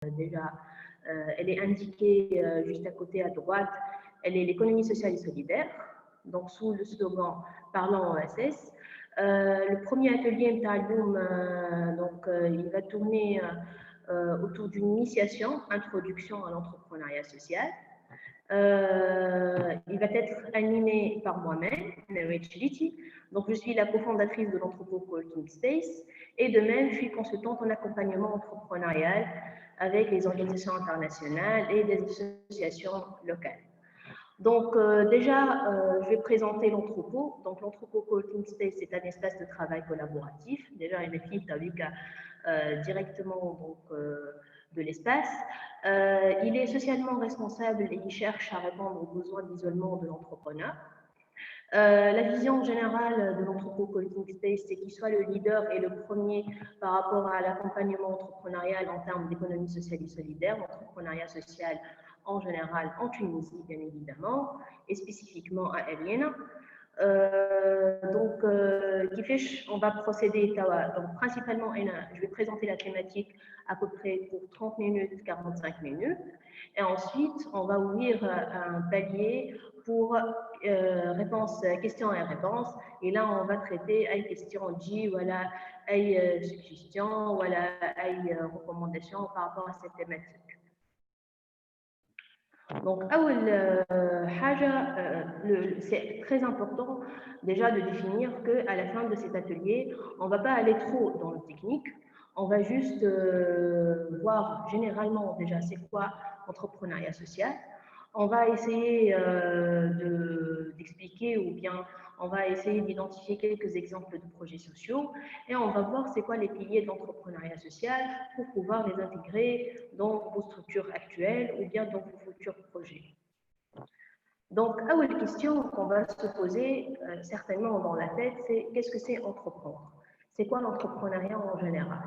déjà, elle est indiquée juste à côté à droite. Elle est l'économie sociale et solidaire. Donc, sous le slogan Parlons OSS. Le premier atelier, il va tourner autour d'une initiation, introduction à l'entrepreneuriat social. Il va être animé par moi-même, Mary Chiliti. Donc, je suis la cofondatrice de l'entrepôt Coworking Space et de même, je suis consultante en accompagnement entrepreneurial avec les organisations internationales et des associations locales. Donc, je vais présenter l'entrepôt. Donc, l'entrepôt Coworking Space, c'est un espace de travail collaboratif. Déjà, il est directement de l'espace. Il est socialement responsable et il cherche à répondre aux besoins d'isolement de l'entrepreneur. La vision générale de l'entrepôt Coworking Space, c'est qu'il soit le leader et le premier par rapport à l'accompagnement entrepreneurial en termes d'économie sociale et solidaire, l'entrepreneuriat social en général en Tunisie, bien évidemment, et spécifiquement à Eliena. On va procéder, donc principalement, je vais présenter la thématique à peu près pour 30 minutes, 45 minutes, et ensuite, on va ouvrir un palier pour questions et réponses, et là, on va traiter les questions J, voilà, les suggestions, voilà, les recommandations par rapport à cette thématique. Donc, c'est très important déjà de définir qu'à la fin de cet atelier, on ne va pas aller trop dans le technique, on va juste voir généralement déjà c'est quoi l'entrepreneuriat social. On va essayer d'expliquer ou bien on va essayer d'identifier quelques exemples de projets sociaux et on va voir c'est quoi les piliers de l'entrepreneuriat social pour pouvoir les intégrer dans vos structures actuelles ou bien dans vos futurs projets. Donc, la question qu'on va se poser certainement dans la tête, c'est qu'est-ce que c'est entreprendre? C'est quoi l'entrepreneuriat en général?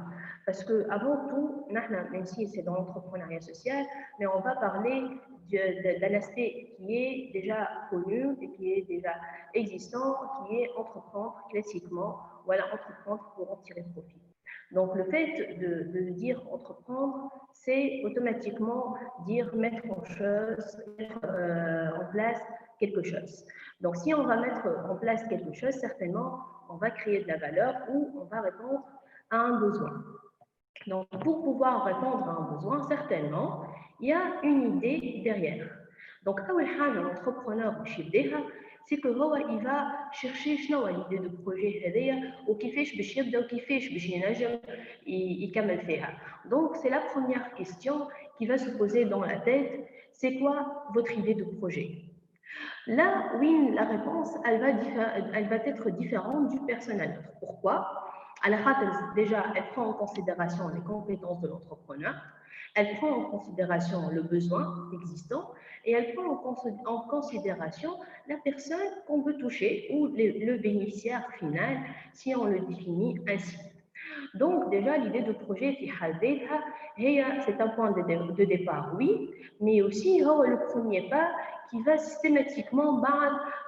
Parce que avant tout, même si c'est dans l'entrepreneuriat social, mais on va parler d'un aspect qui est déjà connu et qui est déjà existant, qui est entreprendre classiquement, voilà, entreprendre pour en tirer profit. Donc, le fait de dire entreprendre, c'est automatiquement dire mettre en place quelque chose. Donc, si on va mettre en place quelque chose, certainement, on va créer de la valeur ou on va répondre à un besoin. Donc, pour pouvoir répondre à un besoin, certainement, il y a une idée derrière. Donc, l'entrepreneur, c'est que il va chercher l'idée de projet ou donc c'est la première question qui va se poser dans la tête, c'est quoi votre idée de projet? Là, oui, la réponse, elle va être différente du personnel. Pourquoi? Déjà, elle prend en considération les compétences de l'entrepreneur, elle prend en considération le besoin existant et elle prend en considération la personne qu'on veut toucher ou le bénéficiaire final, si on le définit ainsi. Donc, déjà, l'idée de projet, c'est un point de départ, oui, mais aussi le premier pas qui va systématiquement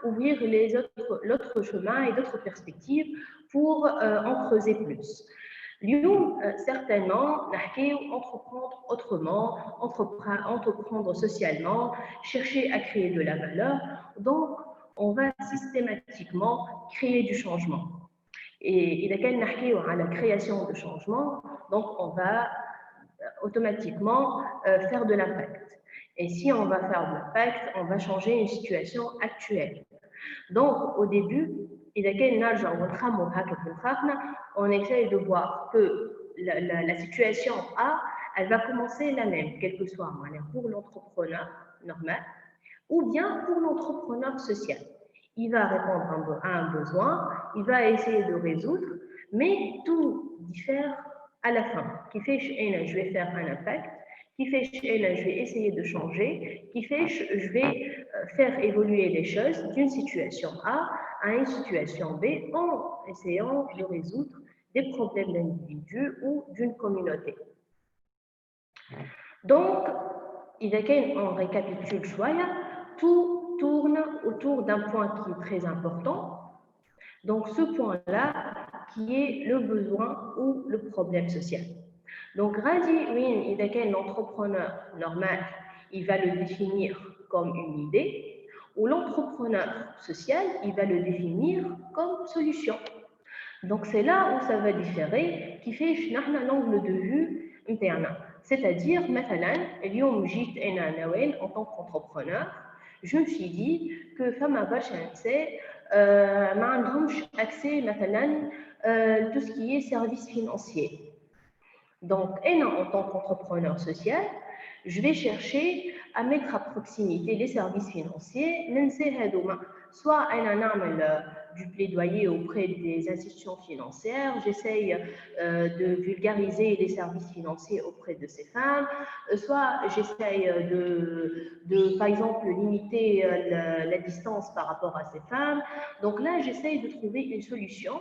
ouvrir l'autre chemin et d'autres perspectives pour en creuser plus. Certainement, entreprendre autrement, entreprendre socialement, chercher à créer de la valeur. Donc, on va systématiquement créer du changement. Et il y a la création de changement, donc on va automatiquement faire de l'impact. Et si on va faire de l'impact, on va changer une situation actuelle. Donc, au début, on essaye de voir que la situation A, elle va commencer la même, quelle que soit pour l'entrepreneur normal ou bien pour l'entrepreneur social. Il va répondre à un besoin, il va essayer de résoudre, mais tout diffère à la fin. Qui fait que je vais faire un impact, qui fait que je vais essayer de changer, qui fait que je vais faire évoluer les choses d'une situation A à une situation B en essayant de résoudre des problèmes d'individus ou d'une communauté. Donc, on récapitule tout tourne autour d'un point qui est très important. Donc, ce point-là, qui est le besoin ou le problème social. Donc, Radi, oui, il est l'entrepreneur normal, il va le définir comme une idée, ou l'entrepreneur social, il va le définir comme solution. Donc, c'est là où ça va différer, qui fait l'angle de vue interne. C'est-à-dire, مثلا, اليوم جيت أنا نوال en tant qu'entrepreneur, je me suis dit que فما برشا نساء ما عندهمش accès مثلا tout ce qui est services financiers. Donc, en tant qu'entrepreneur social, je vais chercher à mettre à proximité les services financiers, soit du plaidoyer auprès des institutions financières, j'essaye de vulgariser les services financiers auprès de ces femmes, soit j'essaye par exemple, limiter la distance par rapport à ces femmes. Donc là, j'essaye de trouver une solution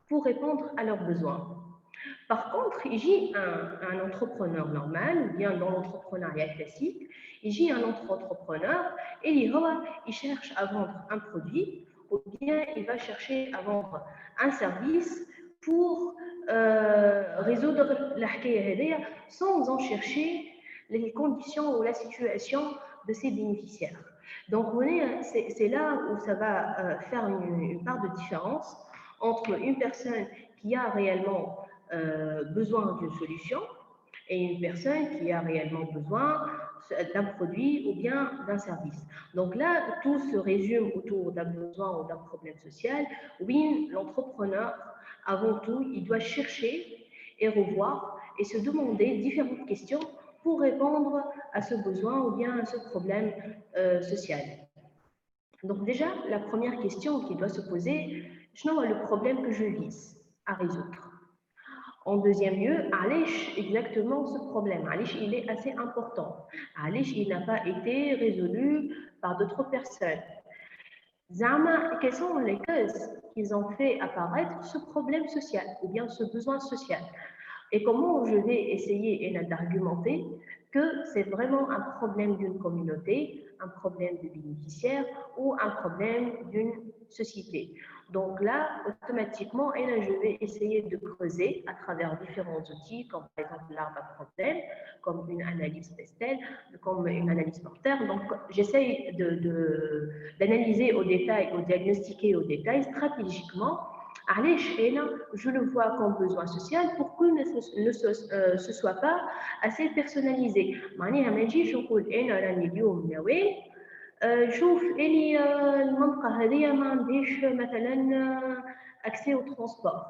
pour répondre à leurs besoins. Par contre, il y a un entrepreneur normal, ou bien dans l'entrepreneuriat classique, il y a un autre entrepreneur et il cherche à vendre un produit ou bien il va chercher à vendre un service pour résoudre la حكاية sans en chercher les conditions ou la situation de ses bénéficiaires. Donc, c'est là où ça va faire une part de différence entre une personne qui a réellement besoin d'une solution et une personne qui a réellement besoin d'un produit ou bien d'un service. Donc là, tout se résume autour d'un besoin ou d'un problème social. Oui, l'entrepreneur, avant tout, il doit chercher et revoir et se demander différentes questions pour répondre à ce besoin ou bien à ce problème social. Donc déjà, la première question qui doit se poser, je est le problème que je vise à résoudre. En deuxième lieu, Alish, exactement ce problème. Alish, il est assez important. Alish, il n'a pas été résolu par d'autres personnes. Zama, quelles sont les causes qui ont fait apparaître ce problème social ou bien ce besoin social? Et comment je vais essayer d'argumenter que c'est vraiment un problème d'une communauté, un problème de bénéficiaires ou un problème d'une société. Donc là, automatiquement, je vais essayer de creuser à travers différents outils, comme par exemple l'arbre à problème, comme une analyse Pestel, comme une analyse porteur. Donc, j'essaye d'analyser au détail, de diagnostiquer au détail, stratégiquement, je le vois comme besoin social pour que ce soit pas assez personnalisé. معناها ما نجيش نقول انا راني اليوم نوال شوف اللي المنطقه هذه ما عنديش مثلا accès au transport.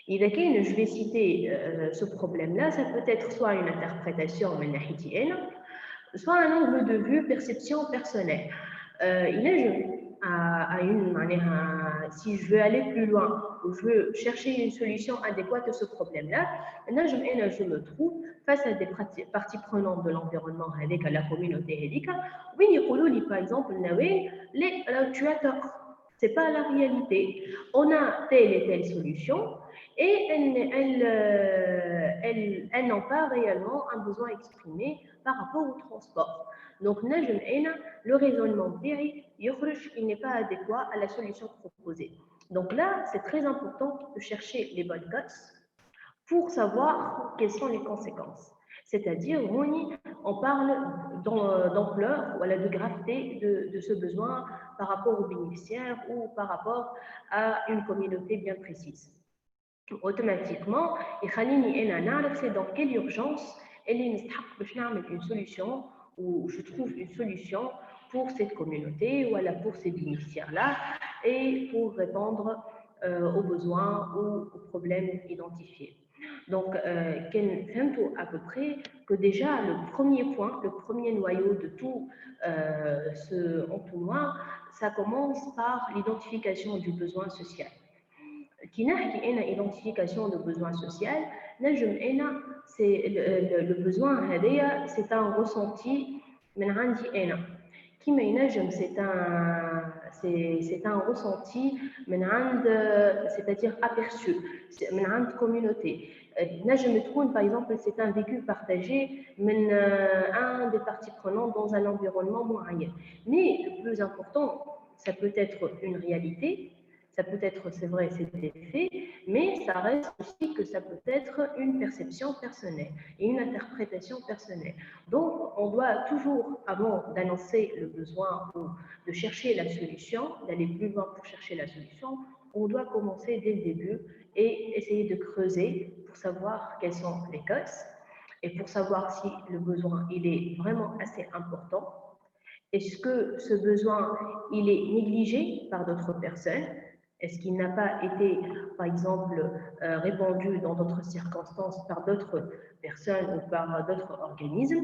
إذا كان je vais citer ce problème-là, ça peut être soit une interprétation من ناحيتي أنا, soit un angle de vue, perception personnelle. Si je veux aller plus loin ou je veux chercher une solution adéquate à ce problème-là, je me trouve face à des parties prenantes de l'environnement, avec la communauté. Oui, par exemple, tu as tort. Ce n'est pas la réalité. On a telle et telle solution et elles n'ont pas réellement un besoin exprimé par rapport au transport. Donc, le raisonnement il n'est pas adéquat à la solution proposée. Donc là, c'est très important de chercher les bonnes cotes pour savoir quelles sont les conséquences. C'est-à-dire, on parle d'ampleur ou de gravité de ce besoin par rapport aux bénéficiaires ou par rapport à une communauté bien précise. Automatiquement, c'est dans quelle urgence une solution ou je trouve une solution pour cette communauté ou pour ces bénéficiaires-là et pour répondre aux besoins ou aux problèmes identifiés. Donc, à peu près que déjà le premier point, le premier noyau de tout ce entonnoir, ça commence par l'identification du besoin social. Qui n'a identification de besoin social, c'est le besoin, c'est un ressenti, c'est un ressenti, c'est-à-dire aperçu, c'est une communauté. Par exemple, c'est un vécu partagé un des parties prenantes dans un environnement moyen. Mais le plus important, ça peut être une réalité, Ça peut être, c'est vrai, c'est des faits, mais ça reste aussi que ça peut être une perception personnelle et une interprétation personnelle. Donc, on doit toujours, avant d'annoncer le besoin ou de chercher la solution, d'aller plus loin pour chercher la solution, on doit commencer dès le début et essayer de creuser pour savoir quelles sont les causes et pour savoir si le besoin il est vraiment assez important. Est-ce que ce besoin il est négligé par d'autres personnes? Est-ce qu'il n'a pas été, par exemple, répandu dans d'autres circonstances par d'autres personnes ou par d'autres organismes?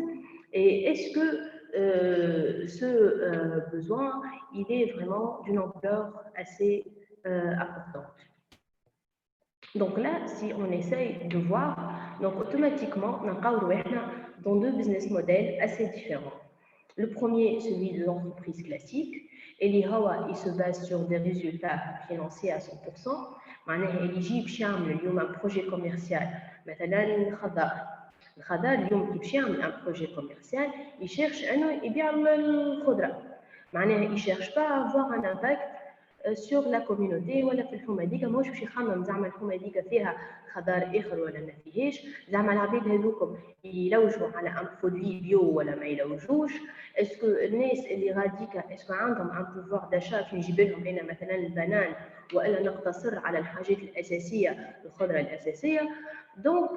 Et est-ce que ce besoin, il est vraiment d'une ampleur assez importante? Donc là, si on essaye de voir, donc automatiquement, on a dans deux business models assez différents. Le premier, celui de l'entreprise classique, et l'IHAWA, il se base sur des résultats financiers à 100%. معناها اللي باش يعمل اليوم un projet commercial مثلا خضار الخضار اليوم كي باش يعمل un projet commercial يشيرش انه يبيع الخضره معناها يشيرش با avoir un impact sur la communauté ولا في الحومه هذيك ماهوش باش يخمم زعما الحومه هذيك فيها خضار اخر ولا ما فيهاش زعما العباد هذوكم يلوجوا على ان برودوي بيو ولا ما يلوجوش اسكو الناس اللي غاديكا اسكو عندهم ان بوفوار داشا باش نجيب لهم هنا مثلا البنان والا نقتصر على الحاجات الاساسيه الخضره الاساسيه دونك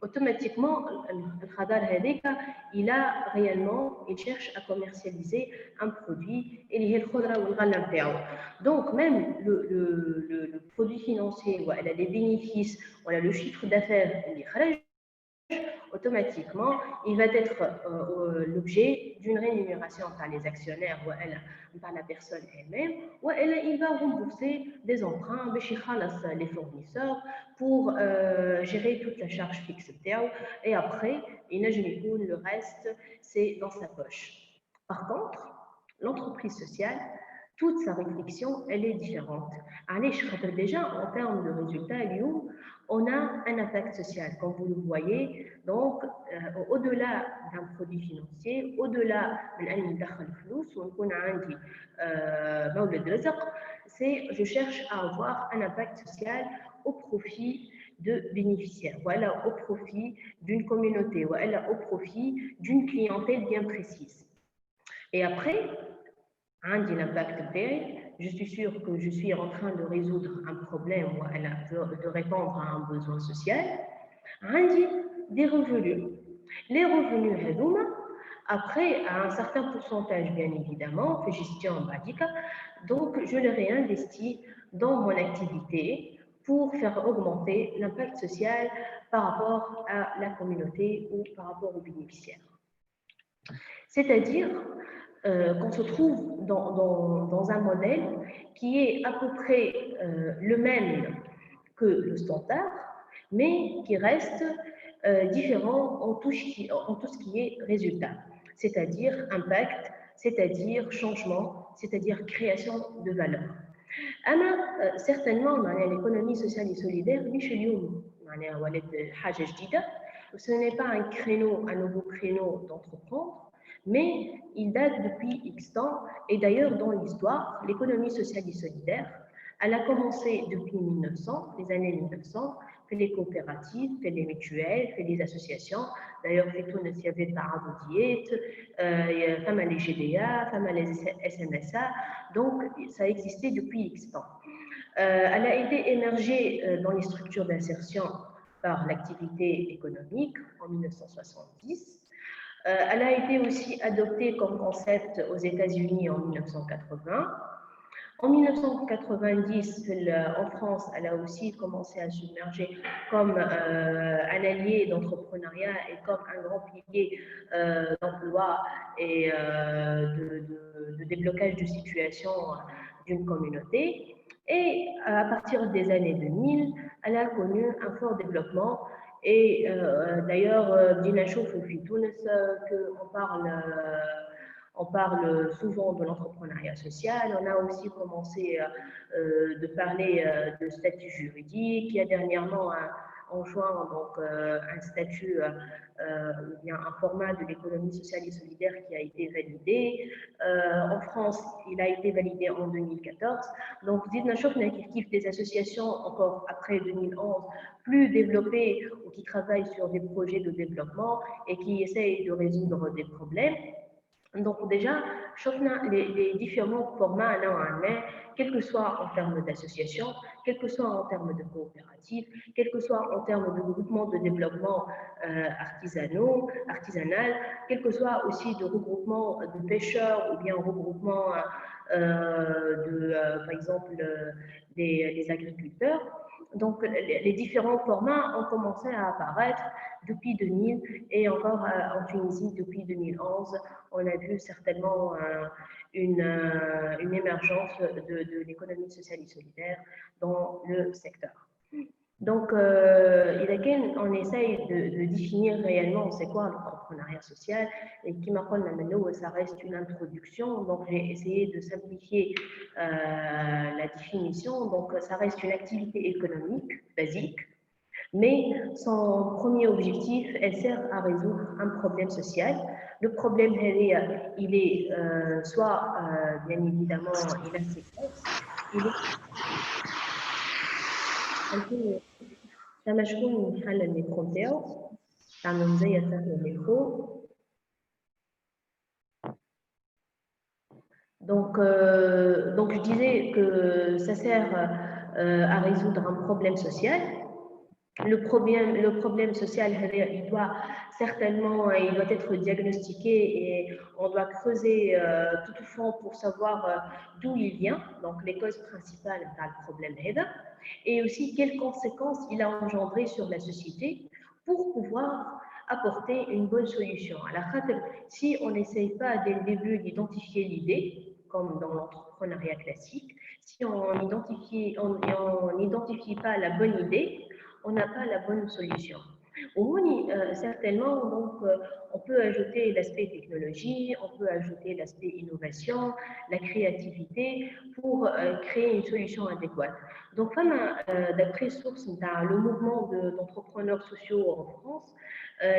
اوتوماتيكمون الخضار هذاك الى ريالمون il cherche à commercialiser un produit اللي هي الخضره والغله نتاعو donc même le produit financier ولا les bénéfices ولا le chiffre d'affaires اللي خرج automatiquement, il va être l'objet d'une rémunération par les actionnaires ou par la personne elle-même, ou il va rembourser des emprunts, les fournisseurs pour gérer toute la charge fixe. Et après, le reste, c'est dans sa poche. Par contre, l'entreprise sociale, toute sa réflexion, elle est différente. Allez, je rappelle déjà, en termes de résultats, on a un impact social, comme vous le voyez. Donc, au-delà d'un produit financier, au-delà de c'est je cherche à avoir un impact social au profit de bénéficiaires, voilà, au profit d'une communauté, voilà, au profit d'une clientèle bien précise. Et après, l'impact je suis sûre que je suis en train de résoudre un problème ou de répondre à un besoin social. Des revenus. Les revenus, après, à un certain pourcentage, bien évidemment, fait gestion basique, donc je les réinvestis dans mon activité pour faire augmenter l'impact social par rapport à la communauté ou par rapport aux bénéficiaires. C'est-à-dire qu'on se trouve dans un modèle qui est à peu près le même que le standard, mais qui reste différent en tout ce qui est résultat, c'est-à-dire impact, c'est-à-dire changement, c'est-à-dire création de valeur. Certainement, l'économie sociale et solidaire, ce n'est pas un nouveau créneau d'entreprendre, mais il date depuis X temps. Et d'ailleurs, dans l'histoire, l'économie sociale et solidaire, elle a commencé depuis 1900, les années 1900, fait les coopératives, fait les mutuelles, fait les associations. D'ailleurs, fait tout il y avait Taraboudiet, femme les GDA, femme les SMSA. Donc, ça existait depuis X temps. Elle a été émergée dans les structures d'insertion par l'activité économique en 1970. Elle a été aussi adoptée comme concept aux États-Unis en 1980. En 1990, en France, elle a aussi commencé à submerger comme un allié d'entrepreneuriat et comme un grand pilier d'emploi et de déblocage de situation d'une communauté. Et à partir des années 2000, elle a connu un fort développement. Et d'ailleurs, Dina Chouf au Tunis, on parle souvent de l'entrepreneuriat social. On a aussi commencé de parler de statut juridique. Il y a dernièrement en juin donc, un statut ou bien un format de l'économie sociale et solidaire qui a été validé. En France, il a été validé en 2014. Donc, Zidna Chofna qui des associations encore après 2011 plus développées ou qui travaillent sur des projets de développement et qui essayent de résoudre des problèmes. Donc déjà, les différents formats là en main, quel que soit en termes d'association, quel que soit en termes de coopérative, quel que soit en termes de groupement de développement artisanal, quel que soit aussi de regroupement de pêcheurs ou bien regroupement par exemple, des agriculteurs. Donc, les différents formats ont commencé à apparaître depuis 2000 et encore en Tunisie depuis 2011. On a vu certainement une émergence de l'économie sociale et solidaire dans le secteur. Donc, on essaye de définir réellement c'est quoi l'entrepreneuriat social et qui m'a ça reste une introduction. Donc, j'ai essayé de simplifier la définition. Donc, ça reste une activité économique basique, mais son premier objectif, elle sert à résoudre un problème social. Le problème, il est soit, bien évidemment, il a ses causes, il est لما شكون حل الميكرو نتاعو تعمل زي الميكرو donc je disais que ça sert à résoudre un problème social. Le problème social, il doit certainement il doit être diagnostiqué et on doit creuser tout au fond pour savoir d'où il vient, donc les causes principales du problème et aussi quelles conséquences il a engendré sur la société pour pouvoir apporter une bonne solution. Alors, si on n'essaye pas dès le début d'identifier l'idée, comme dans l'entrepreneuriat classique, si on n'identifie pas la bonne idée, on n'a pas la bonne solution. Au moins, certainement, donc, on peut ajouter l'aspect technologie, on peut ajouter l'aspect innovation, la créativité pour créer une solution adéquate. Donc, d'après source, le mouvement d'entrepreneurs sociaux en France,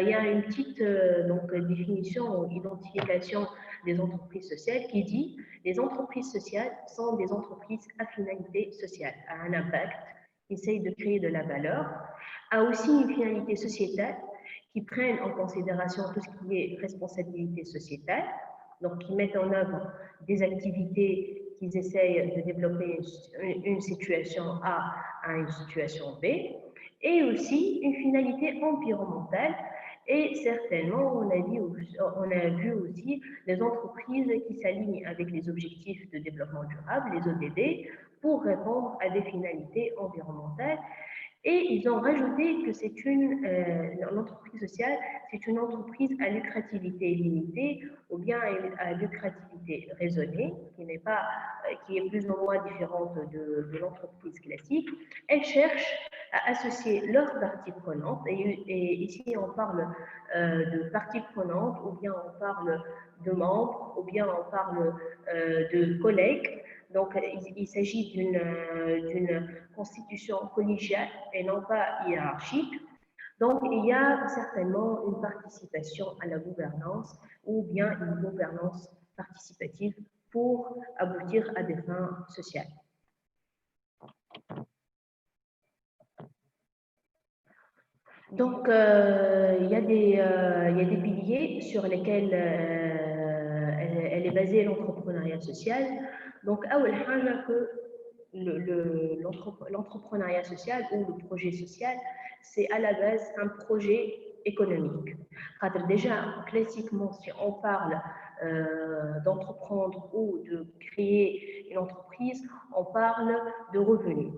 il y a une petite définition ou identification des entreprises sociales qui dit les entreprises sociales sont des entreprises à finalité sociale, à un impact, qui essayent de créer de la valeur, a aussi une finalité sociétale qui prennent en considération tout ce qui est responsabilité sociétale, donc qui mettent en œuvre des activités qu'ils essayent de développer une situation A à une situation B, et aussi une finalité environnementale. Et certainement, on a vu aussi les entreprises qui s'alignent avec les objectifs de développement durable, les ODD, pour répondre à des finalités environnementales. Et ils ont rajouté que c'est l'entreprise sociale, c'est une entreprise à lucrativité limitée ou bien à lucrativité raisonnée, qui est plus ou moins différente de l'entreprise classique. Elle cherche à associer leurs parties prenantes, et ici on parle de parties prenantes, ou bien on parle de membres, ou bien on parle de collègues. Donc, il s'agit d'une constitution collégiale et non pas hiérarchique. Donc, il y a certainement une participation à la gouvernance ou bien une gouvernance participative pour aboutir à des fins sociales. Donc, il y a des piliers sur lesquels elle est basée l'entrepreneuriat social. Donc, l'entrepreneuriat social ou le projet social, c'est à la base un projet économique. Déjà, classiquement, si on parle d'entreprendre ou de créer une entreprise, on parle de revenus.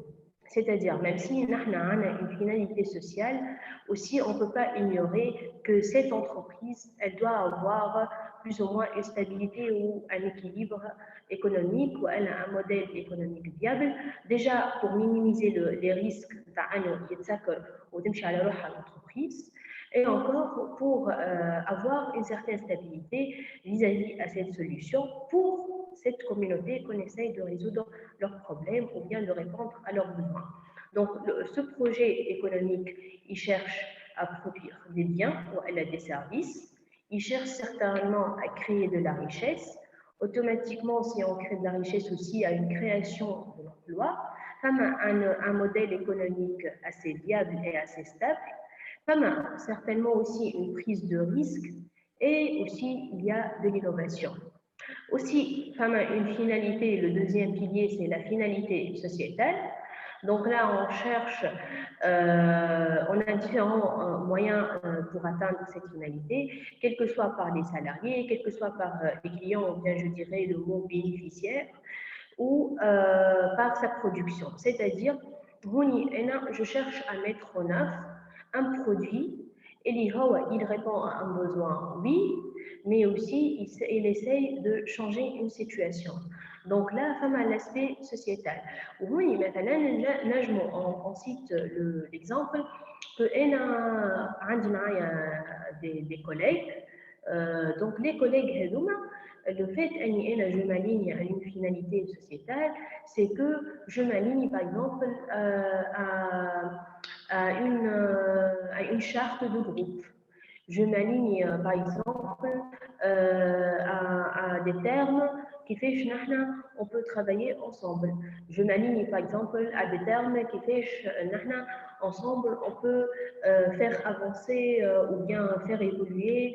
C'est-à-dire, même si on a une finalité sociale, aussi on ne peut pas ignorer que cette entreprise, elle doit avoir plus ou moins une stabilité ou un équilibre économique, ou elle a un modèle économique viable, déjà pour minimiser les risques à l'entreprise, et encore pour avoir une certaine stabilité vis-à-vis à cette solution pour cette communauté qu'on essaye de résoudre leurs problèmes ou bien de répondre à leurs besoins. Donc, ce projet économique, il cherche à produire des biens ou elle a des services. Il cherche certainement à créer de la richesse. Automatiquement, si on crée de la richesse aussi, à une création de l'emploi, comme un modèle économique assez viable et assez stable, comme certainement aussi une prise de risque et aussi il y a de l'innovation. Aussi, comme une finalité, le deuxième pilier, c'est la finalité sociétale. Donc là, on cherche, on a différents moyens pour atteindre cette finalité, quel que soit par les salariés, quel que soit par les clients, ou bien je dirais le mot bénéficiaire, ou par sa production. C'est-à-dire, je cherche à mettre en œuvre un produit et il répond à un besoin, oui, mais aussi il essaye de changer une situation. Donc là, femme à l'aspect sociétal. Oui, maintenant, on cite l'exemple que des collègues. Donc les collègues, le fait que je m'aligne à une finalité sociétale, c'est que je m'aligne par exemple à une charte de groupe. Je m'aligne par exemple à des termes qui fait que on peut travailler ensemble. Je m'aligne par exemple à des termes qui fait que ensemble on peut faire avancer ou bien faire évoluer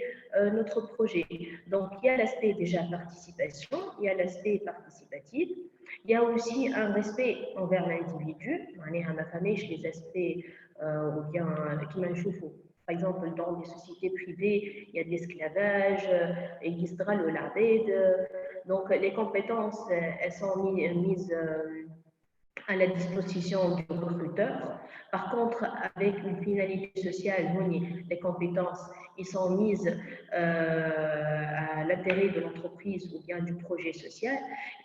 notre projet. Donc il y a l'aspect déjà participation, il y a l'aspect participatif, il y a aussi un respect envers l'individu, à ma famille, les aspects ou bien qui m'enchauffent. Par exemple, dans les sociétés privées, il y a de l'esclavage, il y a le labed. Donc, les compétences, elles sont mises à la disposition du recruteur. Par contre, avec une finalité sociale, les compétences, ils sont mises à l'intérêt de l'entreprise ou bien du projet social.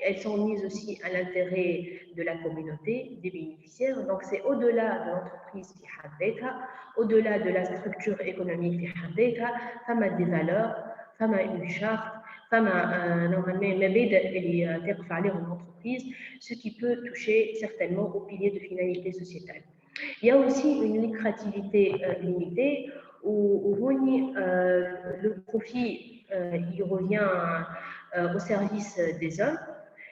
Elles sont mises aussi à l'intérêt de la communauté, des bénéficiaires. Donc, c'est au-delà de l'entreprise qui a au-delà de la structure économique qui a des valeurs, a une charte, ce qui peut toucher certainement au pilier de finalité sociétale. Il y a aussi une lucrativité limitée où le profit il revient au service des hommes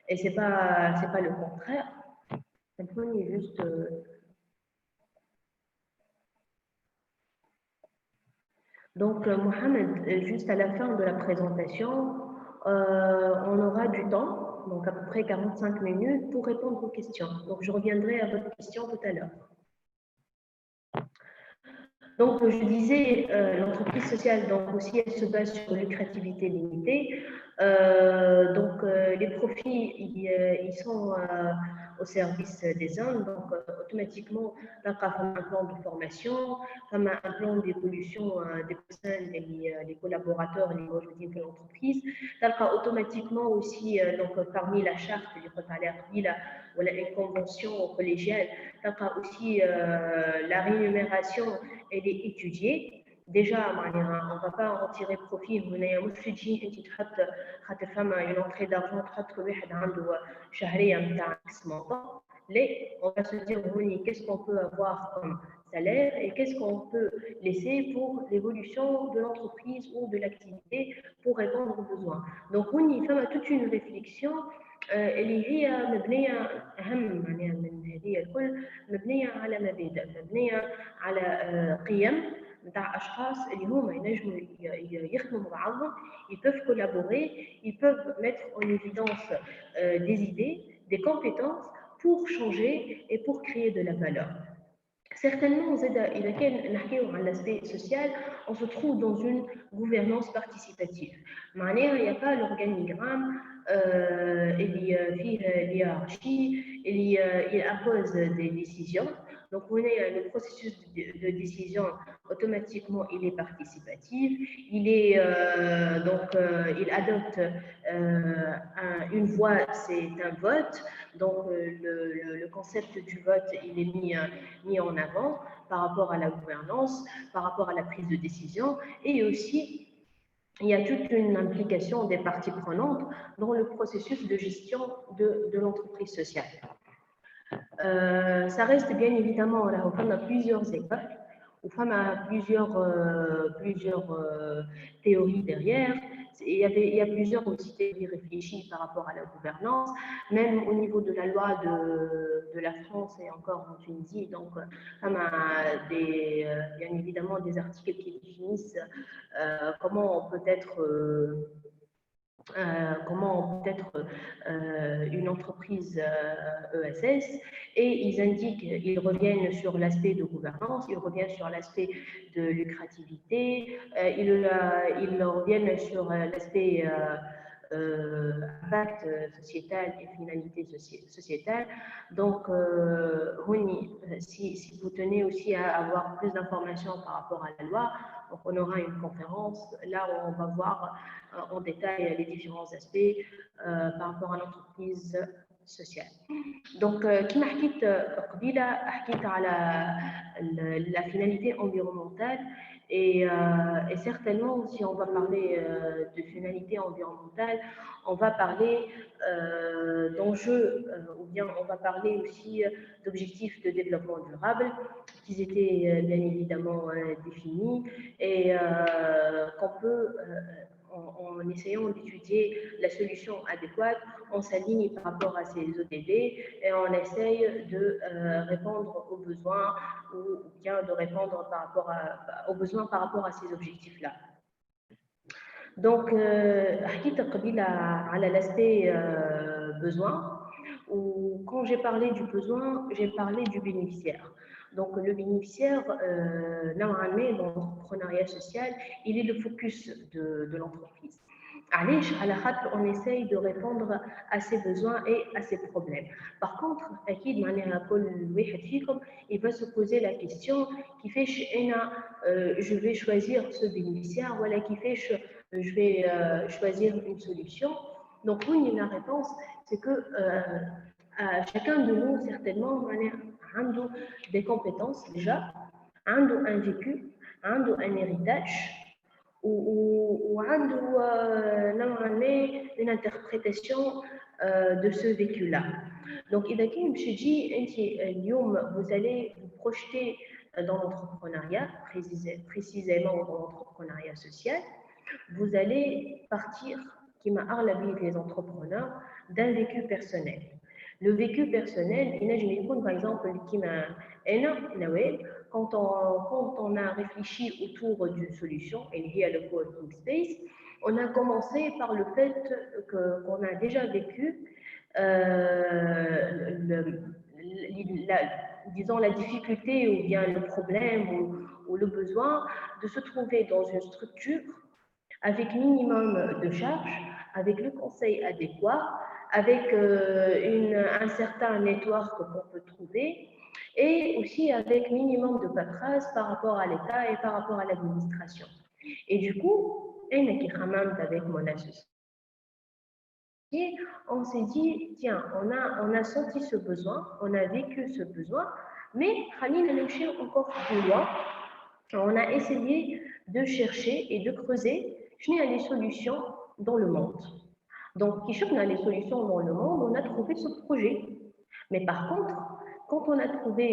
et c'est pas le contraire. Juste donc, Mohamed, juste à la fin de la présentation, on aura du temps, donc à peu près 45 minutes, pour répondre aux questions. Donc, je reviendrai à votre question tout à l'heure. Donc, je disais, l'entreprise sociale, donc aussi, elle se base sur lucrativité limitée. Les profits, ils sont au service des hommes. Donc, automatiquement, il y a un plan de formation, un plan d'évolution des personnes, les collaborateurs, les modules de l'entreprise. Il y a automatiquement aussi, donc, parmi la charte, une convention collégiale, il y a aussi la rémunération, elle est étudiée. Déjà, on ne va pas en tirer profit. On est une entrée d'argent, on va se dire qu'est-ce qu'on peut avoir comme salaire et qu'est-ce qu'on peut laisser pour l'évolution de l'entreprise ou de l'activité pour répondre aux besoins. Donc, on y fait toute une réflexion اللي هي مبنيه اهم معناها من هذه الكل مبنيه على مبادئ مبنيه على قيم نتاع اشخاص اللي هما ينجموا يخدموا مع بعضهم ils peuvent collaborer ils peuvent mettre en évidence des idées des compétences pour changer et pour créer de la valeur. Certainement, إذا كان نحكيو على l'aspect social, on se trouve dans une gouvernance participative. معناها il n'y a pas l'organigramme اللي فيه hiérarchie, il impose des décisions. Donc, le processus de décision, automatiquement, il est participatif. Il adopte une voix, c'est un vote. Donc, le concept du vote, il est mis en avant par rapport à la gouvernance, par rapport à la prise de décision. Et aussi, il y a toute une implication des parties prenantes dans le processus de gestion de l'entreprise sociale. Ça reste bien évidemment, là, on a plusieurs écoles, on a plusieurs théories derrière. Il y a plusieurs aussi théories réfléchies par rapport à la gouvernance, même au niveau de la loi de la France et encore en Tunisie. Donc, on a bien évidemment des articles qui définissent comment on peut être comment peut être une entreprise ESS, et ils indiquent, ils reviennent sur l'aspect de gouvernance, ils reviennent sur l'aspect de lucrativité, ils reviennent sur l'aspect impact sociétal et finalité sociétale. Donc, si vous tenez aussi à avoir plus d'informations par rapport à la loi, donc on aura une conférence là où on va voir en détail les différents aspects par rapport à l'entreprise sociale. Donc, كما حكيت قبيلة حكيت على la finalité environnementale et certainement si on va parler de finalité environnementale, on va parler d'enjeux ou bien on va parler aussi d'objectifs de développement durable qui étaient bien évidemment définis et qu'on peut en essayant d'étudier la solution adéquate, on s'aligne par rapport à ces ODD et on essaye de répondre aux besoins ou bien de répondre aux besoins par rapport à ces objectifs-là. Donc, حكيت قبيلة على l'aspect besoin, ou quand j'ai parlé du besoin, j'ai parlé du bénéficiaire. Donc, le bénéficiaire, normalement, dans l'entrepreneuriat social, il est le focus de l'entreprise. علاش على خاطر on essaye de répondre à ses besoins et à ses problèmes. Par contre, أكيد معناها كل واحد فيكم il va se poser la question كيفاش أنا je vais choisir ce bénéficiaire ولا كيفاش je vais choisir une solution. Donc oui, la réponse c'est que chacun de nous certainement a des compétences déjà, a un vécu, a un héritage وعنده نوعا ما une interprétation de ce vécu-là. Donc, إذا كان باش تجي أنت اليوم vous allez vous projeter dans l'entrepreneuriat, précisément dans l'entrepreneuriat social, vous allez partir, qui m'a أغلبية les entrepreneurs, d'un vécu personnel. Le vécu personnel, par exemple, qui m'a quand on a réfléchi autour d'une solution, et liée à le coworking space, on a commencé par le fait qu'on a déjà vécu, disons, la difficulté ou bien le problème ou le besoin de se trouver dans une structure avec minimum de charges, avec le conseil adéquat, avec un certain network qu'on peut trouver, et aussi avec minimum de paperasse par rapport à l'État et par rapport à l'administration. Et du coup, avec mon associé, on s'est dit, tiens, on a senti ce besoin, on a vécu ce besoin, mais Khalil a encore plus loin. On a essayé de chercher et de creuser les solutions dans le monde. Donc, qui cherche les solutions dans le monde, on a trouvé ce projet. Mais par contre, quand on a trouvé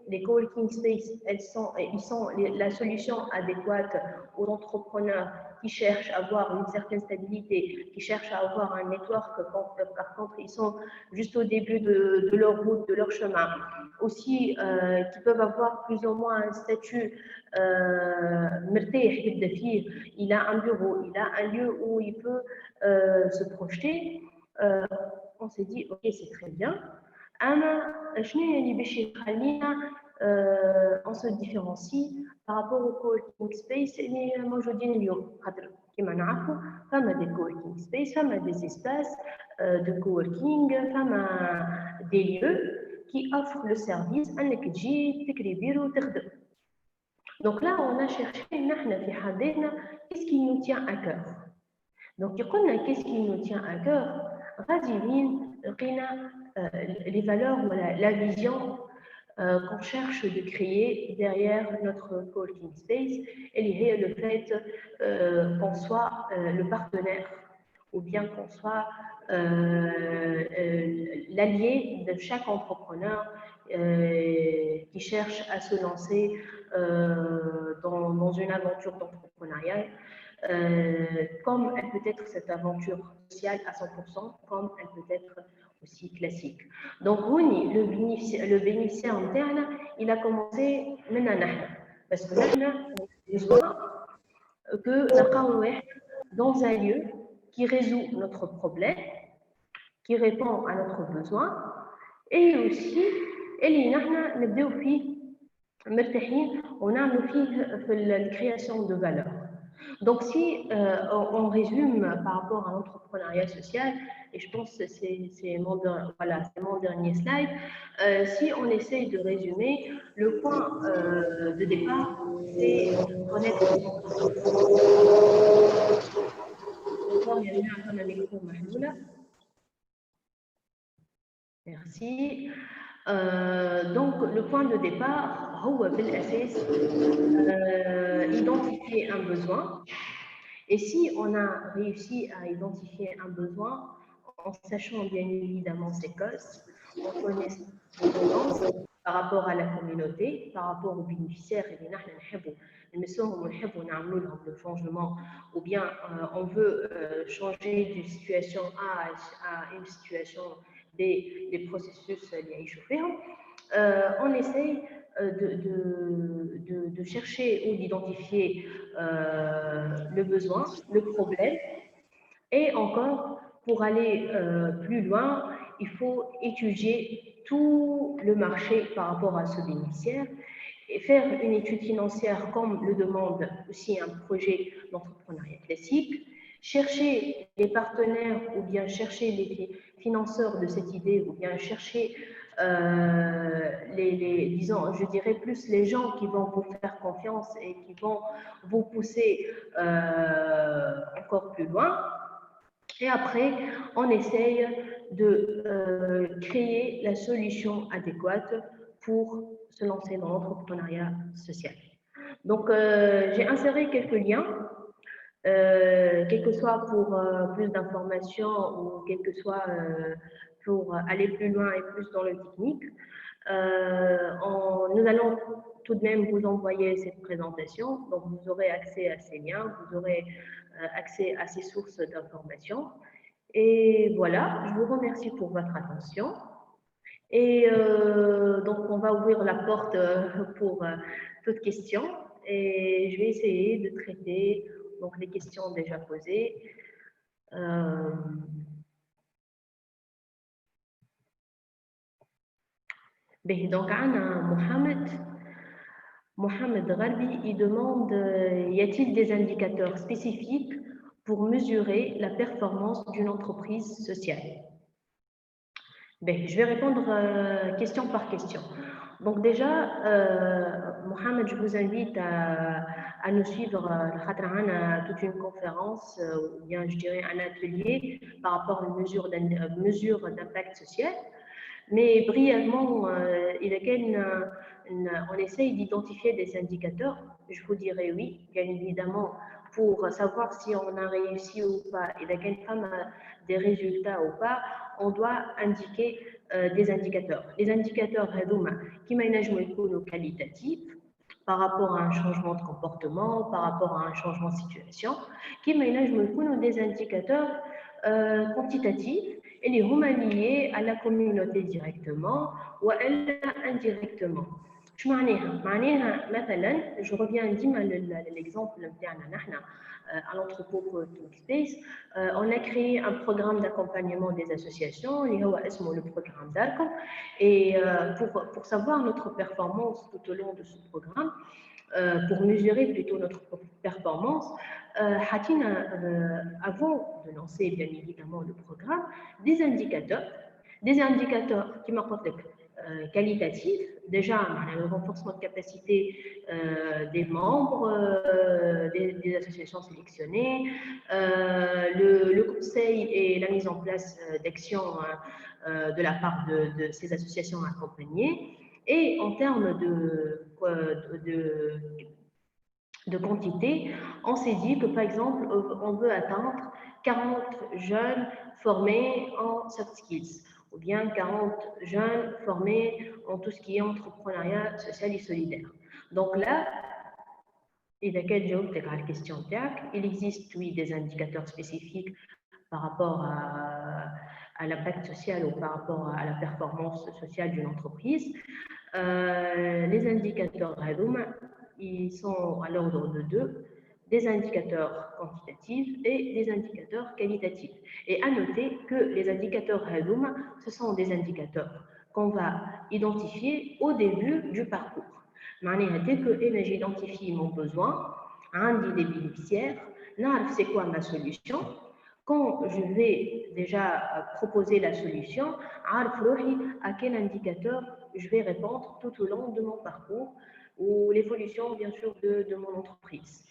les coworking space, ils sont la solution adéquate aux entrepreneurs qui cherchent à avoir une certaine stabilité, qui cherchent à avoir un network, par contre, ils sont juste au début de leur route, de leur chemin. Aussi, qui peuvent avoir plus ou moins un statut il a un bureau, il a un lieu où il peut se projeter. On s'est dit, ok, c'est très bien. On se différencie par rapport au coworking space اللي موجودين اليوم خاطر كما نعرفوا فما des coworking space فما des espaces de coworking فما des lieux qui offrent le service انك تجي تكري بيرو وتخدم. Donc là, on a cherché, qu'est-ce qui nous tient à cœur. Donc, qu'est-ce qui nous tient à cœur, les valeurs, la vision qu'on cherche de créer derrière notre coworking space, et le fait qu'on soit le partenaire ou bien qu'on soit l'allié de chaque entrepreneur qui cherche à se lancer dans une aventure d'entrepreneuriat, comme elle peut être cette aventure sociale à 100%, comme elle peut être aussi classique. Donc, le bénéficiaire interne, il a commencé maintenant, parce que maintenant, on a besoin que dans un lieu qui résout notre problème, qui répond à notre besoin, et aussi اللي نحن نبداو فيه مرتاحين ونعملوا فيه في الكرياسيون de valeur. Donc, si on résume par rapport à l'entrepreneuriat social, et je pense que c'est mon dernier slide, si on essaye de résumer, le point de départ, c'est connaître son besoin. Merci. Donc, le point de départ, identifier un besoin. Et si on a réussi à identifier un besoin, en sachant bien évidemment ses causes, en connaissant les tendances par rapport à la communauté, par rapport aux bénéficiaires, le changement, ou bien on veut changer d'une situation A à une situation des processus liés on essaye de chercher ou d'identifier le besoin, le problème, et encore, pour aller plus loin, il faut étudier tout le marché par rapport à ce bénéficiaire et faire une étude financière comme le demande aussi un projet d'entrepreneuriat classique, chercher les partenaires ou bien chercher les financeurs de cette idée ou bien chercher disons, je dirais plus les gens qui vont vous faire confiance et qui vont vous pousser encore plus loin. Et après, on essaye de créer la solution adéquate pour se lancer dans l'entrepreneuriat social. Donc, j'ai inséré quelques liens, quel que soit pour plus d'informations ou quel que soit pour aller plus loin et plus dans le technique. Nous allons tout de même vous envoyer cette présentation, donc vous aurez accès à ces liens, vous aurez accès à ces sources d'informations. Et voilà, je vous remercie pour votre attention. Et donc, on va ouvrir la porte pour toute question. Et je vais essayer de traiter donc, les questions déjà posées. Donc, Anna Mohamed Gharbi, il demande y a-t-il des indicateurs spécifiques pour mesurer la performance d'une entreprise sociale? Je vais répondre question par question. Donc déjà, Mohamed, je vous invite à nous suivre à toute une conférence ou bien je dirais un atelier par rapport à une mesure d'impact social. Mais brièvement, on essaye d'identifier des indicateurs. Je vous dirais oui, bien évidemment, pour savoir si on a réussi ou pas et quelle femme a des résultats ou pas, on doit indiquer des indicateurs. Les indicateurs qui sont qualitatifs par rapport à un changement de comportement, par rapport à un changement de situation, qui sont des indicateurs quantitatifs et les liés à la communauté directement ou indirectement. Je reviens à l'exemple à l'entrepôt Space. On a créé un programme d'accompagnement des associations, le programme d'ARCOM, et pour savoir notre performance tout au long de ce programme, pour mesurer plutôt notre performance, avant de lancer bien évidemment le programme, des indicateurs qui m'apportent qualitatifs, déjà le renforcement de capacité des membres des associations sélectionnées, le conseil et la mise en place d'actions de la part de ces associations accompagnées. Et en termes de quantité, on s'est dit que, par exemple, on veut atteindre 40 jeunes formés en soft skills ou bien 40 jeunes formés en tout ce qui est entrepreneuriat social et solidaire. Donc là, إذا كان جاوبتك على الكيستيون تاعك, il existe oui des indicateurs spécifiques par rapport à l'impact social ou par rapport à la performance sociale d'une entreprise. Les indicateurs هذوما, ils sont à l'ordre de deux, des indicateurs quantitatifs et des indicateurs qualitatifs. Et à noter que les indicateurs هذوما, ce sont des indicateurs qu'on va identifier au début du parcours. Dès que j'identifie mon besoin, عندي des bénéficiaires, نعرف c'est quoi ma solution. Quand je vais déjà proposer la solution, عارف روحي à quel indicateur je vais répondre tout au long de mon parcours ou l'évolution bien sûr de mon entreprise.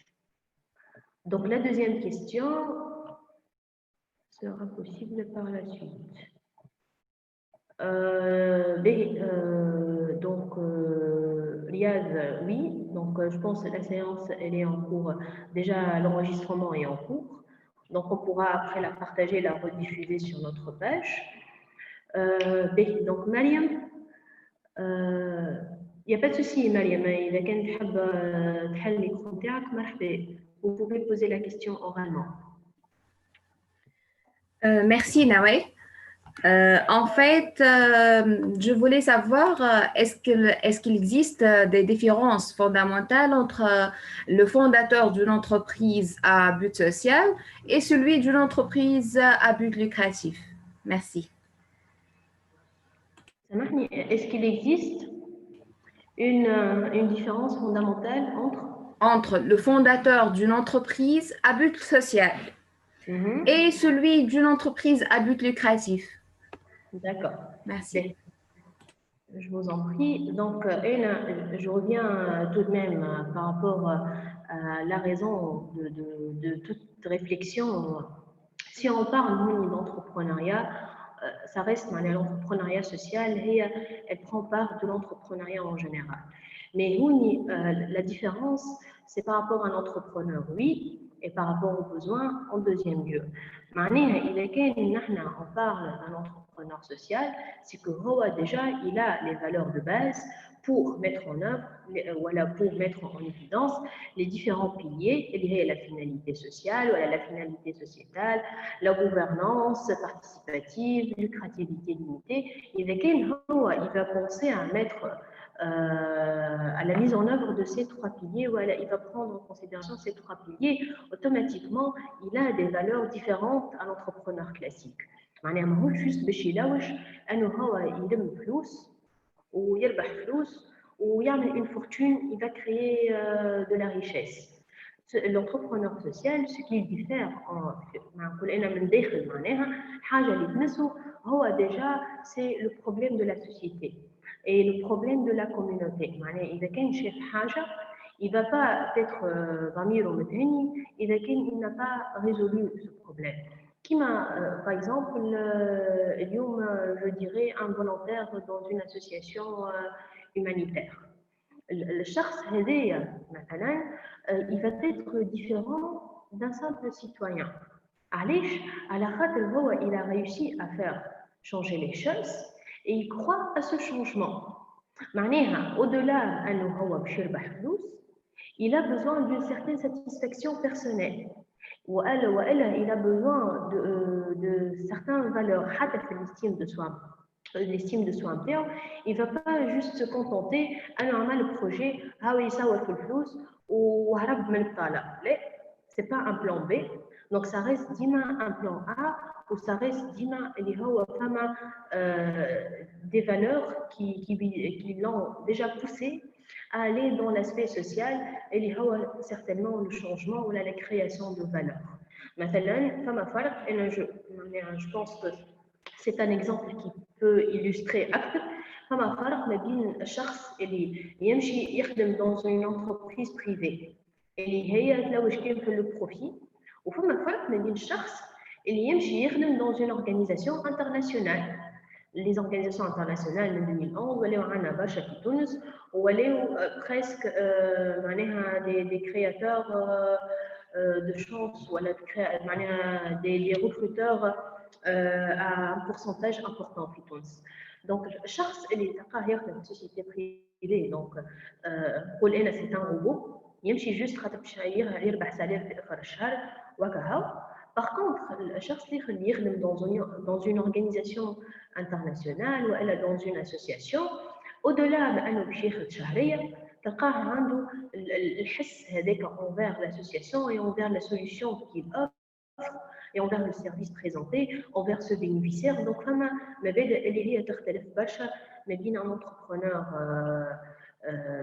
Donc la deuxième question sera possible par la suite. Donc Riyad, oui, donc je pense que la séance elle est en cours, déjà l'enregistrement est en cours, donc on pourra après la partager, la rediffuser sur notre page. Donc Mariam, il n'y a pas de souci Mariam, إذا كان تحب تحل الميكرو نتاعك مرحبا, vous pouvez poser la question oralement. Merci Nawé. En fait, je voulais savoir, est-ce qu'il existe des différences fondamentales entre le fondateur d'une entreprise à but social et celui d'une entreprise à but lucratif? Merci. Est-ce qu'il existe une différence fondamentale entre le fondateur d'une entreprise à but social et celui d'une entreprise à but lucratif? D'accord. Merci. Je vous en prie. Donc, je reviens tout de même par rapport à la raison de toute réflexion. Si on parle d'entrepreneuriat, ça reste l'entrepreneuriat social et elle prend part de l'entrepreneuriat en général. Mais la différence, c'est par rapport à l'entrepreneur, oui, et par rapport aux besoins en deuxième lieu. On parle d'un entrepreneur social, c'est que déjà il a les valeurs de base pour mettre en œuvre, voilà, pour mettre en évidence les différents piliers, et la finalité sociale, voilà, la finalité sociétale, la gouvernance participative, lucrativité limitée. Il va penser à mettre à la mise en œuvre de ces trois piliers, voilà, il va prendre en considération ces trois piliers, automatiquement, il a des valeurs différentes à l'entrepreneur classique. معناها ماهوش juste باش يلوج انه هو يلم فلوس ويربح فلوس ويعمل une fortune, il va créer de la richesse. L'entrepreneur social, ce qui diffère من داخل معناها حاجه اللي تمسه هو déjà c'est le problème de la société et le problème de la communauté. معناها اذا كان شاف حاجه il ne va pas être ضميره متهني اذا كان il n'a pas résolu ce problème. Par exemple, je dirais un volontaire dans une association humanitaire. Le shakhs هذايا مثلا il va être différent d'un simple citoyen. علاش؟ على خاطر هو il a réussi à faire changer les choses et il croit à ce changement. معناها au-delà انه هو باش يربح فلوس, il a besoin d'une certaine satisfaction personnelle. Ou il a besoin de certaines valeurs, l'estime de soi interne. Il ne va pas juste se contenter à le projet, ça va faire flous ou c'est pas un plan B. Donc ça reste dima un plan A ou ça reste dima des valeurs qui l'ont déjà poussé à aller dans l'aspect social et certainement le changement ou la création de valeurs. Je pense que c'est un exemple qui peut illustrer أكثر. فما فرق ما بين الشخص اللي يمشي يخدم dans une entreprise privée اللي هي تلوج كان في البروفي, وفما فرق ما بين الشخص اللي يمشي يخدم dans une organisation internationale. Les organisations internationales من 2011 ولاو عندنا برشا في تونس ولاو presque معناها des créateurs de chance ou des recruteurs à un pourcentage important في تونس. Donc الشخص اللي تلقاه يخدم في société privée donc قول انا سي ان روبو يمشي جوست خاطر باش يربح سالير في اخر الشهر وكهو. Par contre, le شخص اللي يخدم dans une organisation internationale ou elle dans une association au-delà من انه باش ياخذ شهريه تلقاه عنده الحس هذاك envers l'association et envers la solution qu'il offre et envers le service présenté, envers ce bénéficiaire. Donc, فما مبادئ اللي هي تختلف برشا ما بين un entrepreneur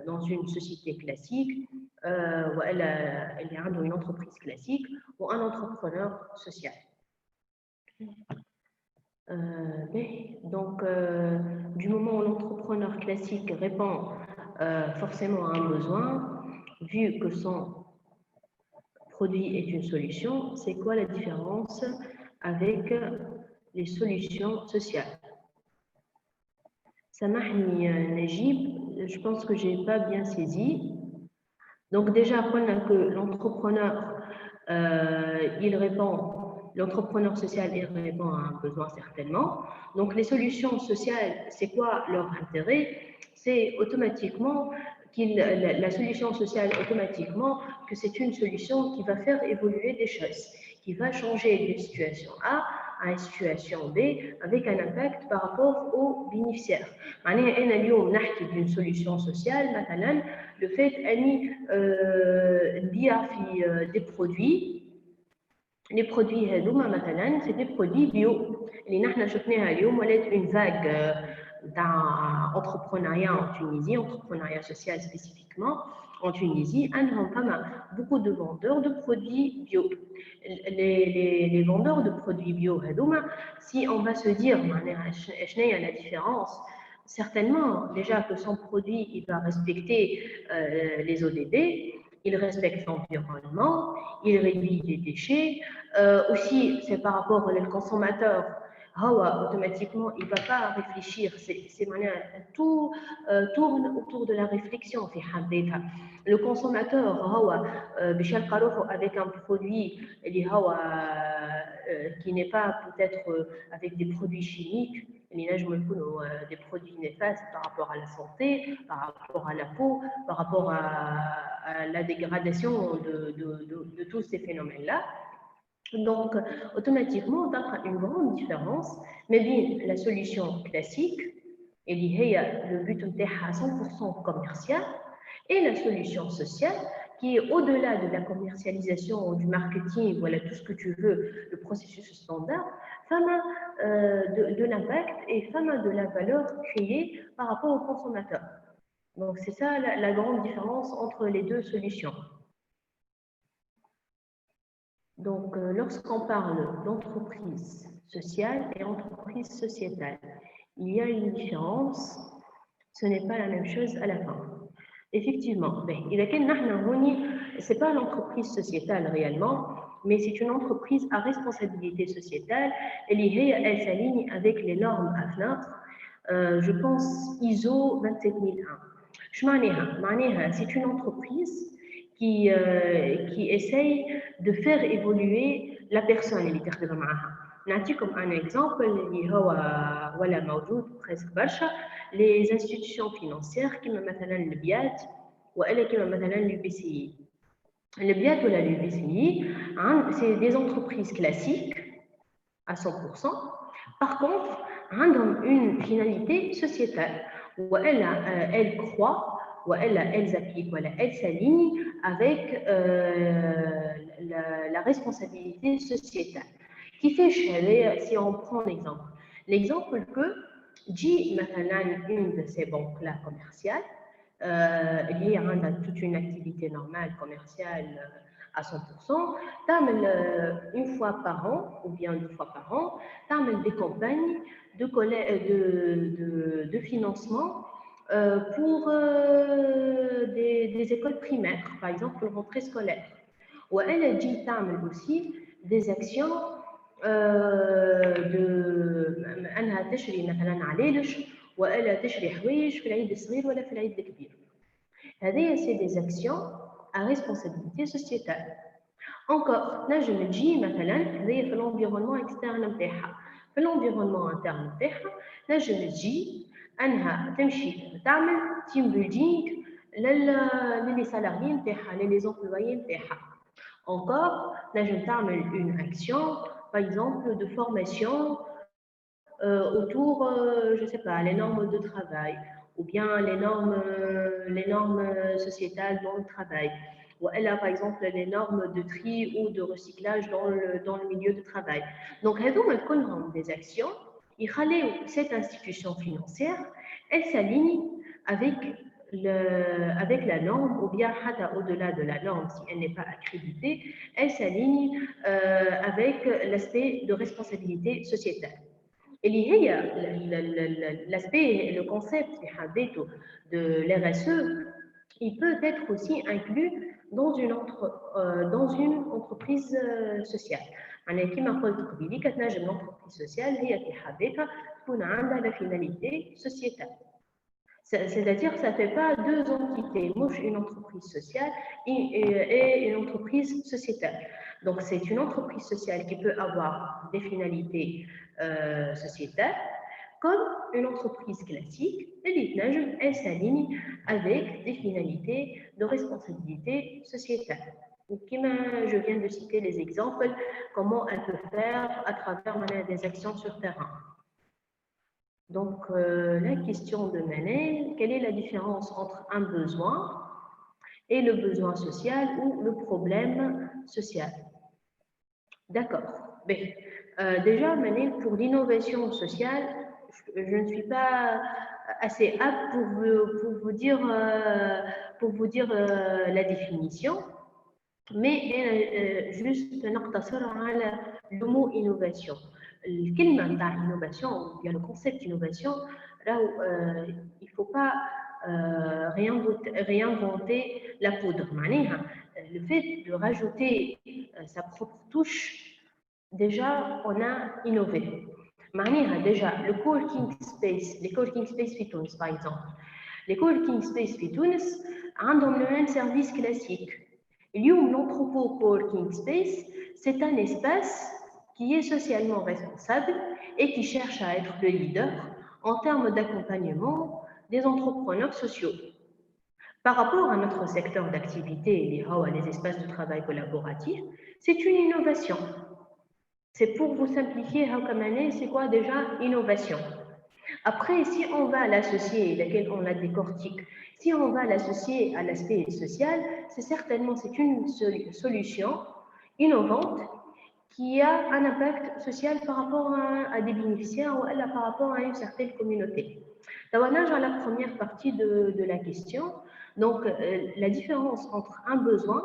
dans une société classique ou elle a une entreprise classique ou un entrepreneur social. Donc, du moment où l'entrepreneur classique répond forcément à un besoin, vu que son produit est une solution, c'est quoi la différence avec les solutions sociales? Samahni Najib, je pense que je n'ai pas bien saisi. Donc déjà, que l'entrepreneur, l'entrepreneur social, il répond à un besoin certainement. Donc les solutions sociales, c'est quoi leur intérêt? C'est automatiquement la solution sociale, automatiquement, que c'est une solution qui va faire évoluer des choses, qui va changer d'une situation A à une situation B avec un impact par rapport aux bénéficiaires. معناها d'une solution sociale, مثلا le fait أني نبيع في des produits. Les produits هذوما مثلا c'est des produits bio اللي نحن شفناها اليوم ولات une vague d'entrepreneuriat en Tunisie, entrepreneuriat social spécifiquement en Tunisie, beaucoup de vendeurs de produits bio. Les vendeurs de produits bio, si on va se dire la différence, certainement déjà que son produit il va respecter les ODD, il respecte l'environnement, il réduit les déchets. Aussi, c'est par rapport au consommateur. Automatiquement, il ne va pas réfléchir. Tout tourne autour de la réflexion. Le consommateur, avec un produit qui n'est pas peut-être avec des produits chimiques, des produits néfastes par rapport à la santé, par rapport à la peau, par rapport à la dégradation de tous ces phénomènes-là. Donc, automatiquement, on a une grande différence, mais bien la solution classique, le but à 100% commercial, et la solution sociale, qui est au-delà de la commercialisation, du marketing, voilà tout ce que tu veux, le processus standard, de l'impact et de la valeur créée par rapport au consommateur. Donc, c'est ça la grande différence entre les deux solutions. Donc, lorsqu'on parle d'entreprise sociale et entreprise sociétale, il y a une différence, ce n'est pas la même chose à la fin. Effectivement, ce n'est pas l'entreprise sociétale réellement, mais c'est une entreprise à responsabilité sociétale, elle s'aligne avec les normes AFNA, je pense ISO 27001. C'est une entreprise qui essaye de faire évoluer la personne اللي تخدم معها. نعطيكم un exemple اللي هو ولا موجود presque برشا les institutions financières كما مثلا البيات ولا كما مثلا l'UBCI. البيات ولا l'UBCI c'est des entreprises classiques à 100%. Par contre, عندهم une finalité sociétale où elle croit elles appliquent, elles s'alignent avec la responsabilité sociétale. Qui fait si on prend l'exemple que une de ces banques-là commerciales, il y a toute une activité normale commerciale à 100%, une fois par an ou bien 2 fois par an, des campagnes de financement pour des écoles primaires, par exemple pour rentrée scolaire. Ou elle a dit aussi des actions أنها تشري مثلا عليلش ولا تشري حوايج في العيد الصغير ولا في العيد الكبير. هذه c'est des actions à responsabilité sociétale. Encore, نجم تجي مثلا هذه في l'environnement externe نتاعها. في l'environnement interne نتاعها نجم تجي انها تمشي تعمل تيم بيلدينغ للي سالاريين نتاعها للي زومبلويي نتاعها. Encore, نجم تعمل une action, par exemple de formation autour, je ne sais pas, les normes de travail ou bien les normes sociétales dans le travail. Ou elle a par exemple les normes de tri ou de recyclage dans le milieu de travail. Donc, elles des actions. Cette institution financière, elle s'aligne avec avec la norme ou bien au-delà de la norme, si elle n'est pas accréditée, elle s'aligne avec l'aspect de responsabilité sociétale. اللي هي l'aspect, le concept de l'RSE, il peut être aussi inclus dans une entreprise sociale. يعني كما قلت قبيلي كتنجم l'entreprise sociale هي في حد ذاتها تكون عندها la finalité sociétale. C'est-à-dire que ça ne fait pas deux entités, une entreprise sociale et une entreprise sociétale. Donc, c'est une entreprise sociale qui peut avoir des finalités sociétales, comme une entreprise classique, elle s'aligne avec des finalités de responsabilité sociétale. Donc, comme je viens de citer les exemples, comment elle peut faire à travers des actions sur terrain. Donc, la question de Manel, quelle est la différence entre un besoin et le besoin social ou le problème social? D'accord. Déjà, Manel, pour l'innovation sociale, je ne suis pas assez apte pour vous dire la définition, mais juste نقتصر على le mot innovation. الكلمة نتاع innovation ou bien le concept innovation il faut pas réinventer la poudre. معناها le fait de rajouter sa propre touche, déjà on a innové. معناها déjà le coworking space, les coworking space في تونس par exemple. Les coworking space في تونس عندهم le même service classique. اليوم l'entrepôt coworking space, c'est un espace qui est socialement responsable et qui cherche à être le leader en termes d'accompagnement des entrepreneurs sociaux. Par rapport à notre secteur d'activité, les espaces de travail collaboratifs, c'est une innovation. C'est pour vous simplifier, c'est quoi déjà innovation? Après, si on va l'associer, laquelle on la décortique, si on va l'associer à l'aspect social, c'est certainement une solution innovante qui a un impact social par rapport à des bénéficiaires ou par rapport à une certaine communauté. D'abord, dans la première partie de la question, donc la différence entre un besoin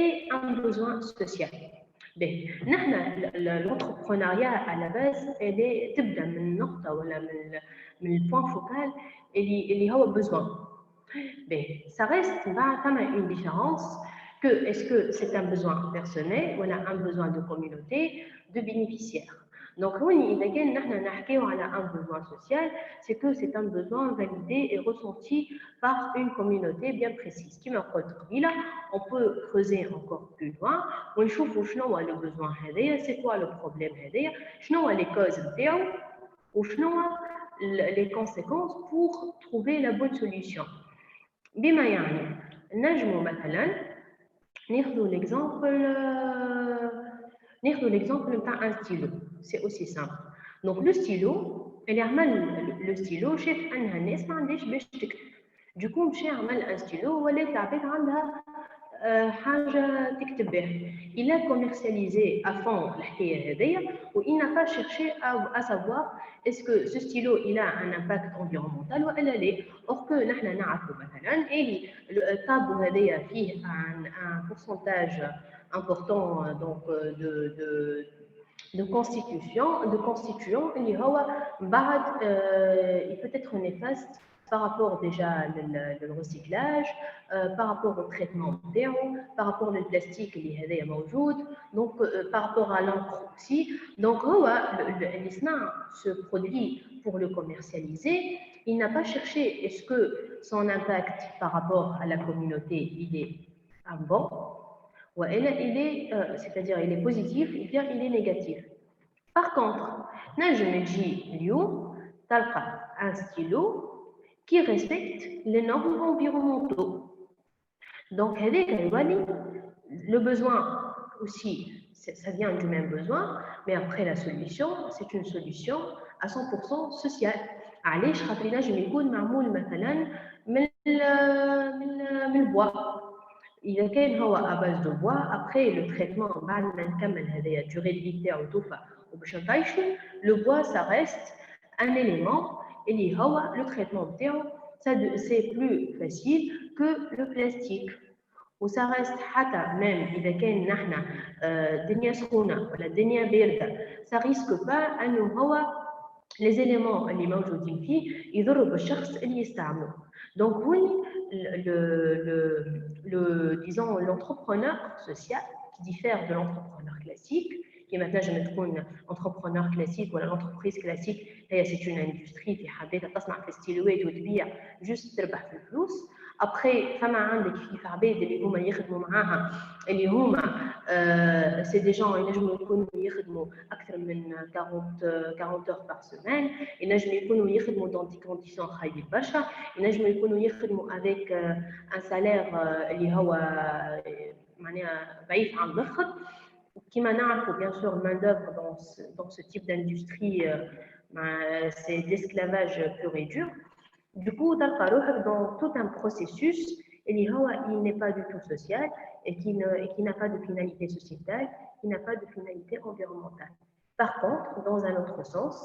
et un besoin social. L'entrepreneuriat à la base, elle est تبدا من نقطة ولا من البوان فوكال اللي هو besoin. Ça reste une différence que est-ce que c'est un besoin personnel ou un besoin de communauté, de bénéficiaires. Donc, إذا كان نحن نحكيو على un besoin social, c'est que c'est un besoin validé et ressenti par une communauté bien précise. Qui on peut creuser encore plus loin, ونشوفوا شنو هو le besoin هذايا, c'est quoi le problème هذايا, شنو هو les causes نتاعو, وشنو les conséquences pour trouver la bonne solution. بما يعني نجمو مثلا ناخذوا l'exemple نتاع un stylo. C'est aussi simple. Donc le stylo, اللي عمل le stylo شاف انها الناس ما عندهاش باش تكتب. Du coup مشى عمل un stylo ولات العباد عندها حاجه تكتب بها. Il a commercialisé à fond الحكايه هذيا و il n'a pas cherché à savoir est-ce que ce stylo il a un impact environnemental ou لا لا. Or que نحن نعرفوا مثلا اللي الطابو هذايا فيه un pourcentage important donc de constituants اللي هو بعد il peut être néfaste par rapport déjà au recyclage, par rapport au traitement d'eau, par rapport au plastique اللي هذايا موجود, donc par rapport à l'encre aussi. Donc اللي صنع ce produit pour le commercialiser, il n'a pas cherché est-ce que son impact par rapport à la communauté il est bon c'est-à-dire il est positif ou bien il est négatif. Par contre, نجم يجي اليوم تلقى un stylo qui respecte les normes environnementaux. Donc, le besoin aussi, ça vient du même besoin, mais après la solution, c'est une solution à 100% sociale. علاش خاطر ينجم يكون معمول مثلا من البوا. إذا كان هو à base de bois, après le traitement بعد ما نكمل هذايا durée de vie تاعو توفى وباش نطيشو, le bois ça reste un élément اللي هو le traitement تاعو c'est plus facile que le plastique. وسا ريست حتى ميم اذا كان نحن الدنيا سخونه ولا الدنيا بارده سا ريسك با انه هو لي زيليمون اللي موجودين فيه يضروا بالشخص اللي يستعمله. دونك هوني disons l'entrepreneur social qui diffère de l'entrepreneur classique qui maintenant je me trouve entrepreneur classique ou l'entreprise classique c'est une industrie في حبيتها تصنع في ستيلوات وتبيع juste تربح في الفلوس. ابخي فما عندك كيف عباد اللي هما يخدموا معاها اللي هما سي دي جون ينجموا يكونوا يخدموا اكثر من 40 heures par semaine, ينجموا يكونوا يخدموا dans des conditions خايبه برشا, ينجموا يكونوا يخدموا avec un salaire اللي هو معناها ضعيف على الاخر. كما نعرفوا bien sûr main d'œuvre dans ce type d'industrie c'est d'esclavage pur et dur. Du coup, تلقى روحك dans tout un processus اللي هو il n'est pas du tout social et qui n'a pas de finalité sociétale, qui n'a pas de finalité environnementale. Par contre, dans un autre sens,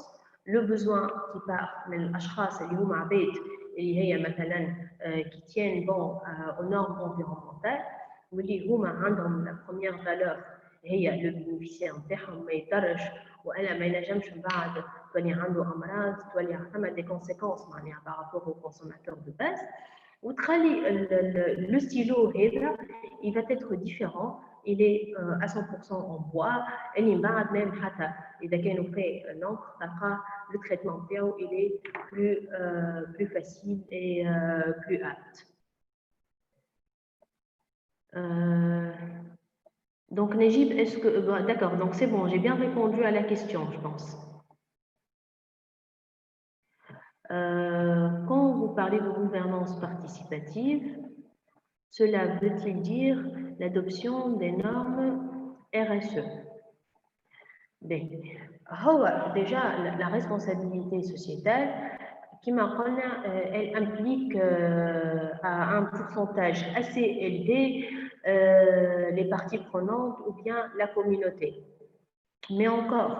le besoin qui part من الأشخاص اللي هما عباد اللي هي مثلا qui tiennent bon aux normes environnementales واللي هما عندهم la première valeur هي لو بينيفيسيير نتاعهم ما يضرش وانا ما ينجمش من بعد تولي عنده امراض تولي ثما دي كونسيكونس معناها بارابور او كونسوماتور دو باز. وتخلي لو ستيلو هذا il va être différent, il est à 100% en bois اللي من بعد même حتى اذا كانوا في l'encre تلقى le traitement نتاعو il est plus facile et plus apte. Donc, Najib, est-ce que... D'accord, donc c'est bon, j'ai bien répondu à la question, je pense. Quand vous parlez de gouvernance participative, cela veut-il dire l'adoption des normes RSE? Bien, déjà, la responsabilité sociétale, elle implique à un pourcentage assez élevé les parties prenantes ou bien la communauté. Mais encore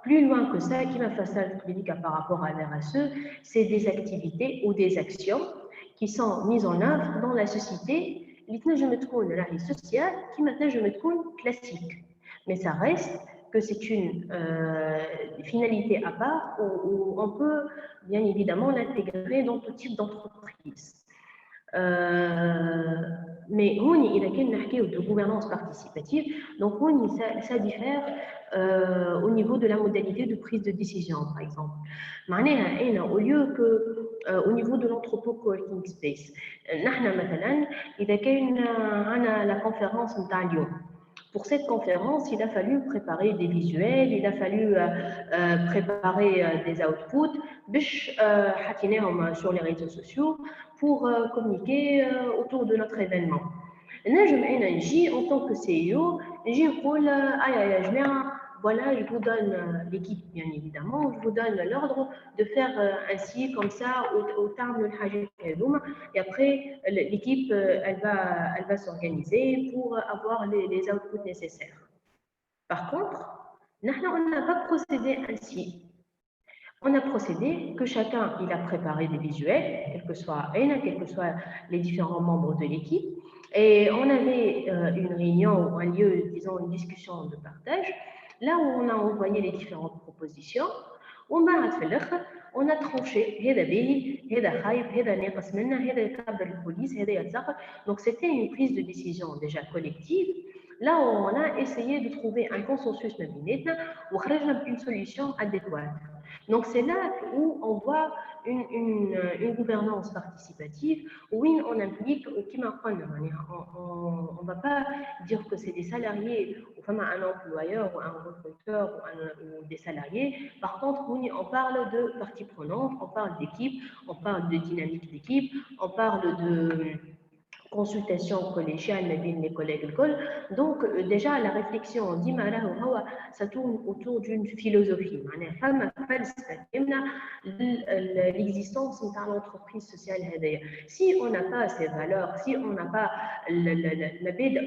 plus loin que ça, qui m'a fait ça par rapport à l'RSE, c'est des activités ou des actions qui sont mises en œuvre dans la société, je me trouve sociale, qui maintenant je me trouve classique. Mais ça reste que c'est une finalité à part où on peut bien évidemment l'intégrer dans tout type d'entreprise. Mais il a qu'une de gouvernance participative, donc ça diffère au niveau de la modalité de prise de décision, par exemple. Au lieu que au niveau de l'entrepôt coworking space, il a la conférence de Lyon. Pour cette conférence, il a fallu préparer des visuels, il a fallu préparer des outputs sur les réseaux sociaux pour communiquer autour de notre événement. En tant que CEO, voilà, je vous donne l'équipe, bien évidemment, je vous donne l'ordre de faire ainsi, comme ça, au terme de et après, l'équipe, elle va s'organiser pour avoir les outputs nécessaires. Par contre, on n'a pas procédé ainsi. On a procédé que chacun, il a préparé des visuels, quels que soient les différents membres de l'équipe, et on avait une réunion ou un lieu, disons une discussion de partage, là où on a envoyé les différentes propositions. On a tranché, donc c'était une prise de décision déjà collective Là, on a essayé de trouver un consensus ou une solution adéquate. Donc, c'est là où on voit une gouvernance participative, où on implique, qui on ne va pas dire que c'est des salariés, ou enfin un employeur, ou un recruteur, ou des salariés. Par contre, oui, on parle de parties prenantes, on parle d'équipe, on parle de dynamique d'équipe, on parle de consultation collégiale mais bien les collègues l'école. Donc déjà la réflexion d'Imara ça tourne autour d'une philosophie. L'existence de l'entreprise sociale. Si on n'a pas ces valeurs, si on n'a pas le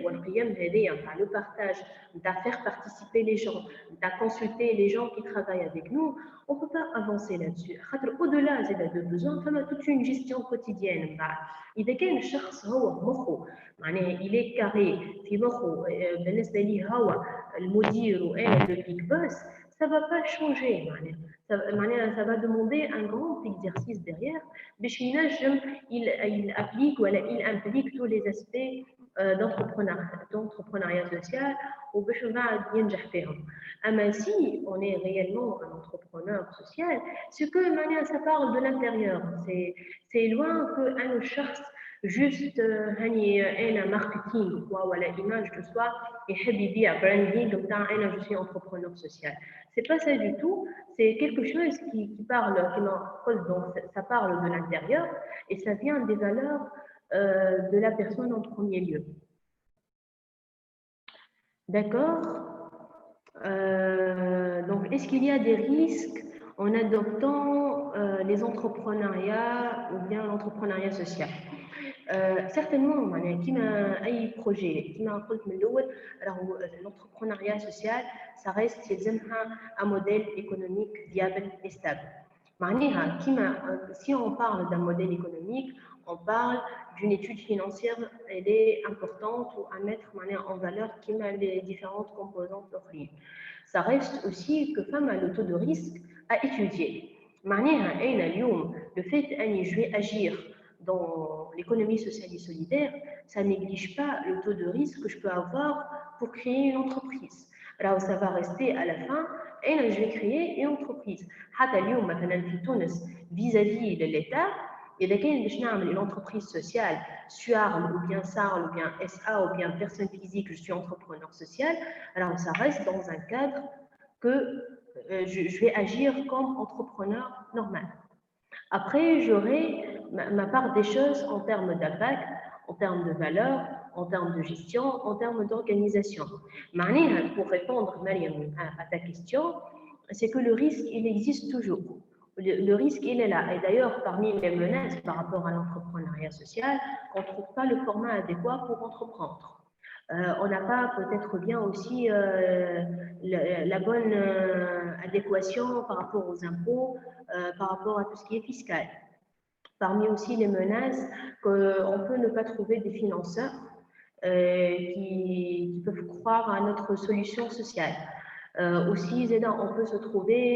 partage, de faire participer les gens, de consulter les gens qui travaillent avec nous, on ne peut pas avancer là-dessus. Au-delà de besoin, on a toute une gestion quotidienne. إذا كان الشخص هو مخه معناها إليه كاري في مخه بالنسبة لي هو المدير وأنا le big boss, ça va pas changer معناها ça va demander un grand exercice derrière باش ينجم il applique ou il implique tous les aspects d'entrepreneuriat social وباش من بعد ينجح فيهم. أما si on est réellement un entrepreneur social, c'est que ça parle de l'intérieur. C'est loin qu'un شخص juste un marketing ou la image de soi et يبيع branding بتاع أنا je suis entrepreneur social. C'est pas ça du tout. C'est quelque chose qui parle, donc ça parle de l'intérieur et ça vient des valeurs de la personne en premier lieu. D'accord. Donc, est-ce qu'il y a des risques en adoptant les entrepreneuriats ou bien l'entrepreneuriat social? Certainement, qui m'a un projet, qui m'a l'entrepreneuriat social, ça reste un modèle économique viable et stable. Si on parle d'un modèle économique, on parle d'une étude financière, elle est importante ou à mettre en valeur qui met les différentes composantes de l'offre. Ça reste aussi que femme a le taux de risque à étudier. Le fait que je vais agir dans l'économie sociale et solidaire, ça néglige pas le taux de risque que je peux avoir pour créer une entreprise. Alors, ça va rester à la fin, et je vais créer une entreprise. Vis-à-vis de l'État, إذا كان باش نعمل une entreprise sociale, SUARL ou bien SARL ou bien SA ou bien personne physique, je suis entrepreneur social, alors ça reste dans un cadre que je vais agir comme entrepreneur normal. Après, j'aurai ma part des choses en termes d'impact, en termes de valeur, en termes de gestion, en termes d'organisation. Pour répondre, Mariam, à ta question, c'est que le risque, il existe toujours. Le risque, il est là. Et d'ailleurs, parmi les menaces par rapport à l'entrepreneuriat social, on ne trouve pas le format adéquat pour entreprendre. On n'a pas peut-être bien aussi la bonne adéquation par rapport aux impôts, par rapport à tout ce qui est fiscal. Parmi aussi les menaces, qu'on peut ne pas trouver des financeurs qui peuvent croire à notre solution sociale. Aussi, on peut se trouver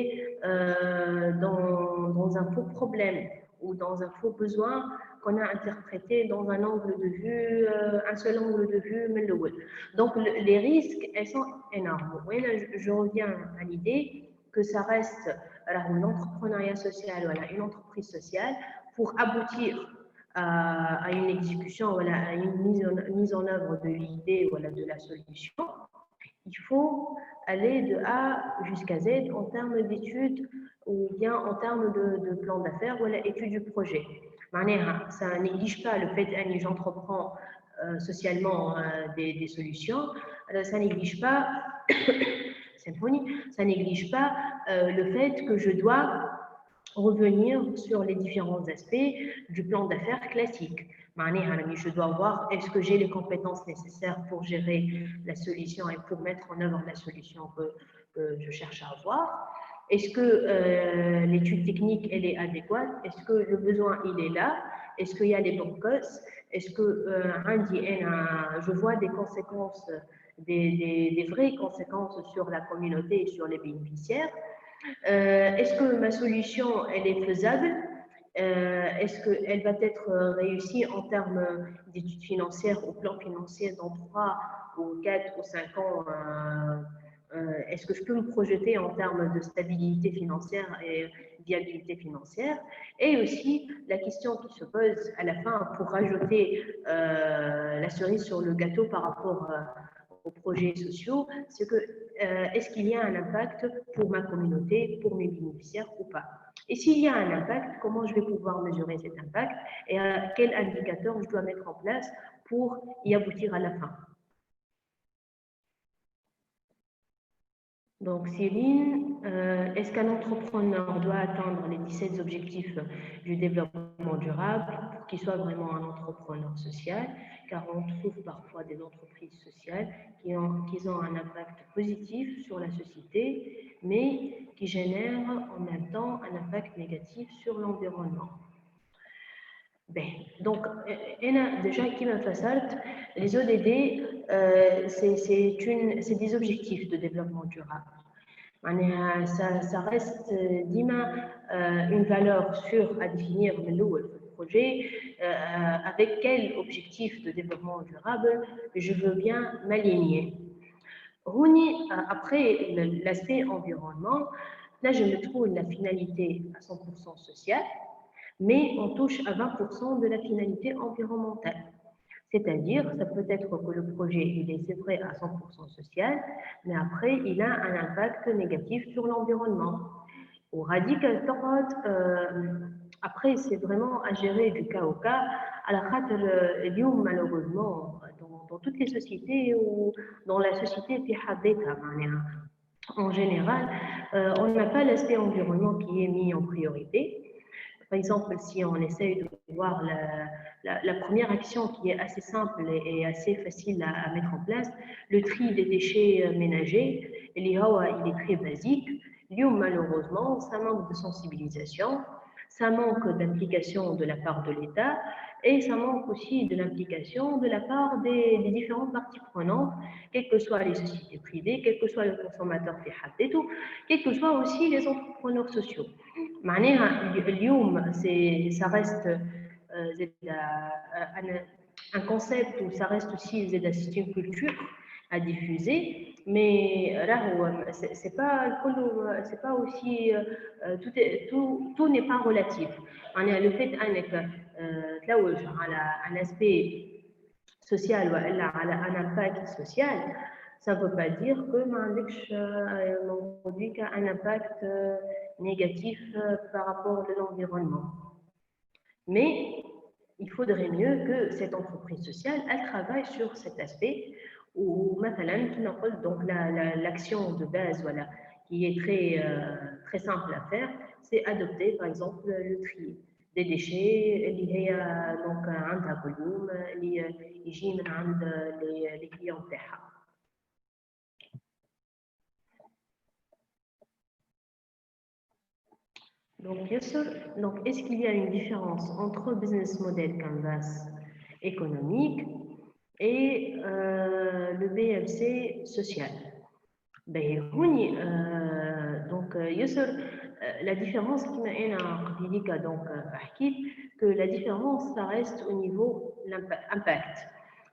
dans un faux problème ou dans un faux besoin qu'on a interprété dans un angle de vue, un seul angle de vue. Donc, les risques, elles sont énormes. Oui, là, je reviens à l'idée que ça reste un entrepreneuriat social, une entreprise sociale pour aboutir à une exécution, à une mise en œuvre de l'idée, de la solution. Il faut aller de A jusqu'à Z en termes d'études ou bien en termes de plan d'affaires ou étude du projet. Ça néglige pas le fait que j'entreprends socialement des solutions. Ça néglige pas, ça néglige pas le fait que je dois revenir sur les différents aspects du plan d'affaires classique. Je dois voir est-ce que j'ai les compétences nécessaires pour gérer la solution et pour mettre en œuvre la solution que je cherche à avoir. Est-ce que l'étude technique elle est adéquate? Est-ce que le besoin il est là? Est-ce qu'il y a les bons causes? Est-ce que je vois des conséquences, des vraies conséquences sur la communauté et sur les bénéficiaires? Est-ce que ma solution elle est faisable? Est-ce qu'elle va être réussie en termes d'études financières, au plan financier dans 3 ou 4 ou 5 ans? Est-ce que je peux me projeter en termes de stabilité financière et viabilité financière? Et aussi, la question qui se pose à la fin pour rajouter la cerise sur le gâteau par rapport aux projets sociaux, c'est que est-ce qu'il y a un impact pour ma communauté, pour mes bénéficiaires ou pas? Et s'il y a un impact, comment je vais pouvoir mesurer cet impact et quel indicateur je dois mettre en place pour y aboutir à la fin? Donc, Céline, est-ce qu'un entrepreneur doit atteindre les 17 objectifs du développement durable pour qu'il soit vraiment un entrepreneur social? Car on trouve parfois des entreprises sociales qui ont un impact positif sur la société, mais qui génèrent en même temps un impact négatif sur l'environnement. Ben, donc, déjà, qui m'a fait les ODD, c'est des objectifs de développement durable. Ça reste une valeur sûre à définir le projet, avec quel objectif de développement durable je veux bien m'aligner. Après l'aspect environnement, là je me trouve la finalité à 100% sociale, mais on touche à 20% de la finalité environnementale. C'est-à-dire, ça peut être que le projet, il est, c'est vrai, à 100% social, mais après, il a un impact négatif sur l'environnement. Au radical après, c'est vraiment à gérer du cas au cas. À la khater, malheureusement, dans toutes les sociétés ou dans la société en général, on n'a pas l'aspect environnement qui est mis en priorité. Par exemple, si on essaye de voir la première action qui est assez simple et assez facile à mettre en place, le tri des déchets ménagers, il est très basique. Malheureusement, ça manque de sensibilisation, ça manque d'implication de la part de l'État et ça manque aussi de l'implication de la part des différentes parties prenantes, quelles que soient les sociétés privées, quel que soit le consommateur في حد ذاته, quels que soient aussi les entrepreneurs sociaux. معناها اليوم ça reste un concept où ça reste aussi c'est une culture à diffuser, mais c'est pas aussi tout n'est pas relatif. Le fait تلوج على un aspect social ولا على un impact social, ça ne veut pas dire que mon produit a un impact négatif par rapport à l'environnement. Mais il faudrait mieux que cette entreprise sociale, elle travaille sur cet aspect où, donc l'action de base, voilà, qui est très simple à faire, c'est adopter, par exemple, le tri des déchets, donc عندها volume, اللي يجي من عند les clients تاعها. Donc, bien sûr, donc, est-ce qu'il y a une différence entre business model canvas économique et le BMC social? Ben, donc, la différence qui m'a donc que la différence, ça reste au niveau de l'impact.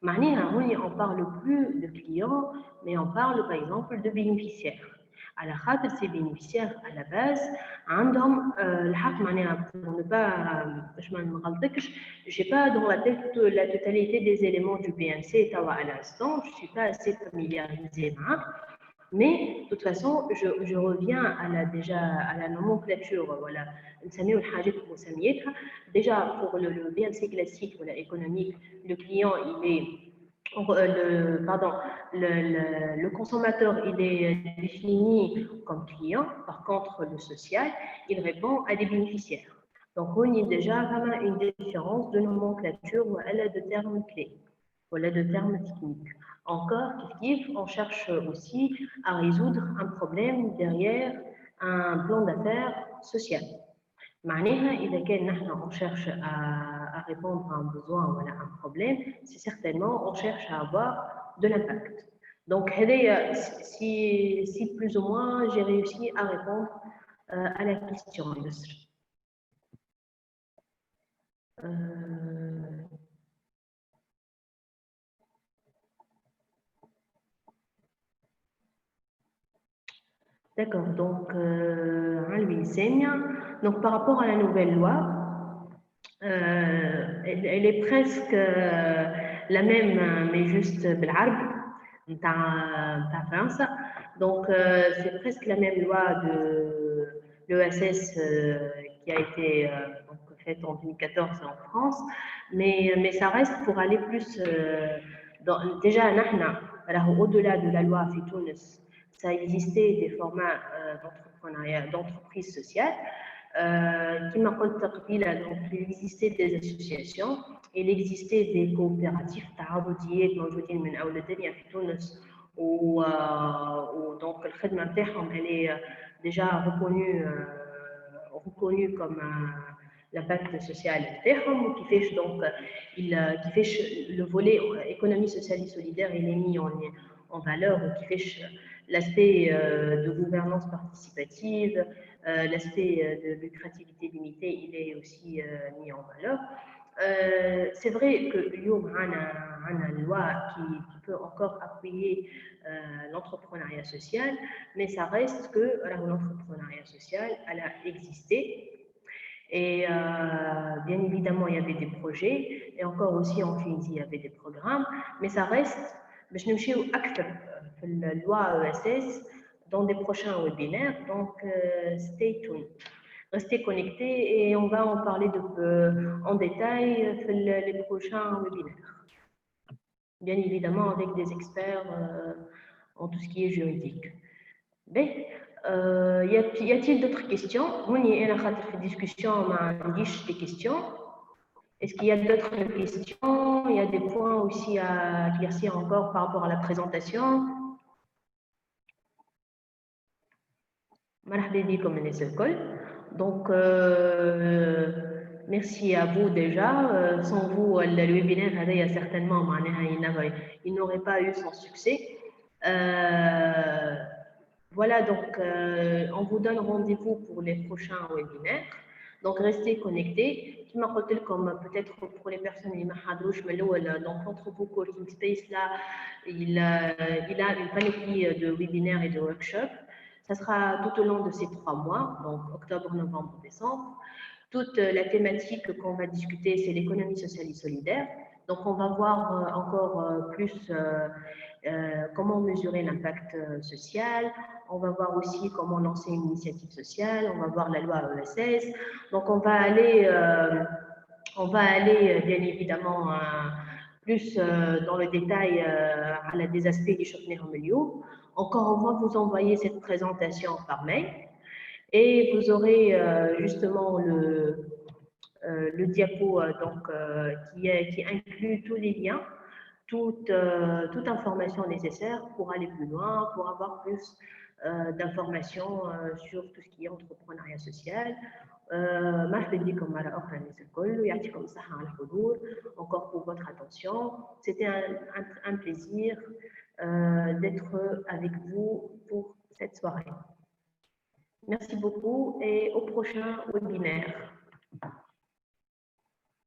On parle plus de clients, mais on parle par exemple de bénéficiaires. À la خاطر ces bénéficiaires à la base عندهم الحق معناها pour ne pas باش ما نغلطكش j'ai pas dans la tête la totalité des éléments du BMC توا à l'instant, je suis pas assez familiarisée mais de toute façon je reviens à la nomenclature voilà نسميو الحاجات بمسمياتها. Déjà pour le BMC classique voilà économique, le client il est le consommateur, il est défini comme client. Par contre, le social, il répond à des bénéficiaires. Donc, on y a déjà vraiment une différence de nomenclature ou de termes clés, voilà de termes techniques. Encore, on cherche aussi à résoudre un problème derrière un plan d'affaires social. معناها إذا كان نحن on cherche à répondre à un besoin ou à un problème, c'est certainement on cherche à avoir de l'impact. Donc, si plus ou moins j'ai réussi à répondre à la question. D'accord, donc, donc par rapport à la nouvelle loi, elle est presque la même, mais juste بالعرب نتاع فرنسا. Donc, c'est presque la même loi de l'ESS qui a été donc, faite en 2014 en France, mais ça reste pour aller plus déjà au-delà de la loi في تونس, ça existait des formats d'entrepreneuriat, d'entreprise sociale. كما قلت قبيله, donc il existait des associations, il existait des coopératives تعاضديات موجودين من اول الدنيا في تونس, و donc الخدمه نتاعهم elle est déjà reconnue comme l'impact social نتاعهم, وكيفاش donc كيفاش le volet économie sociale et solidaire il est mis en valeur, وكيفاش l'aspect de gouvernance participative, l'aspect de lucrativité limitée, il est aussi mis en valeur. C'est vrai que l'IOM a une loi qui peut encore appuyer l'entrepreneuriat social, mais ça reste que l'entrepreneuriat social, elle a existé. Et bien évidemment, il y avait des projets, et encore aussi en Tunisie, il y avait des programmes, mais ça reste, باش نمشيو أكثر في loi ESS dans des prochains webinaires, donc stay tuned. Restez connectés et on va en parler en détail les prochains webinaires. Bien évidemment avec des experts en tout ce qui est juridique. Ben, y a-t-il d'autres questions? Moi, il y a une discussion, des questions. Est-ce qu'il y a d'autres questions? Il y a des points aussi à éclaircir encore par rapport à la présentation. Donc, merci à vous déjà. Sans vous, le webinaire certainement il n'aurait pas eu son succès. Voilà, donc on vous donne rendez-vous pour les prochains webinaires. Donc, restez connectés. Comme peut-être pour les personnes qui donc l'entrepôt Coworking Space, là, il a une panoplie de webinaires et de workshops. Ça sera tout au long de ces 3 mois, donc octobre, novembre, décembre. Toute la thématique qu'on va discuter, c'est l'économie sociale et solidaire. Donc, on va voir encore plus comment mesurer l'impact social. On va voir aussi comment lancer une initiative sociale. On va voir la loi ESS. Donc, on va aller bien évidemment plus dans le détail à des aspects du choc néo. Encore, on va vous envoyer cette présentation par mail et vous aurez justement le diapo donc, qui inclut tous les liens, toute information nécessaire pour aller plus loin, pour avoir plus d'informations sur tout ce qui est entrepreneuriat social. Encore pour votre attention. C'était un plaisir d'être avec vous pour cette soirée. Merci beaucoup et au prochain webinaire.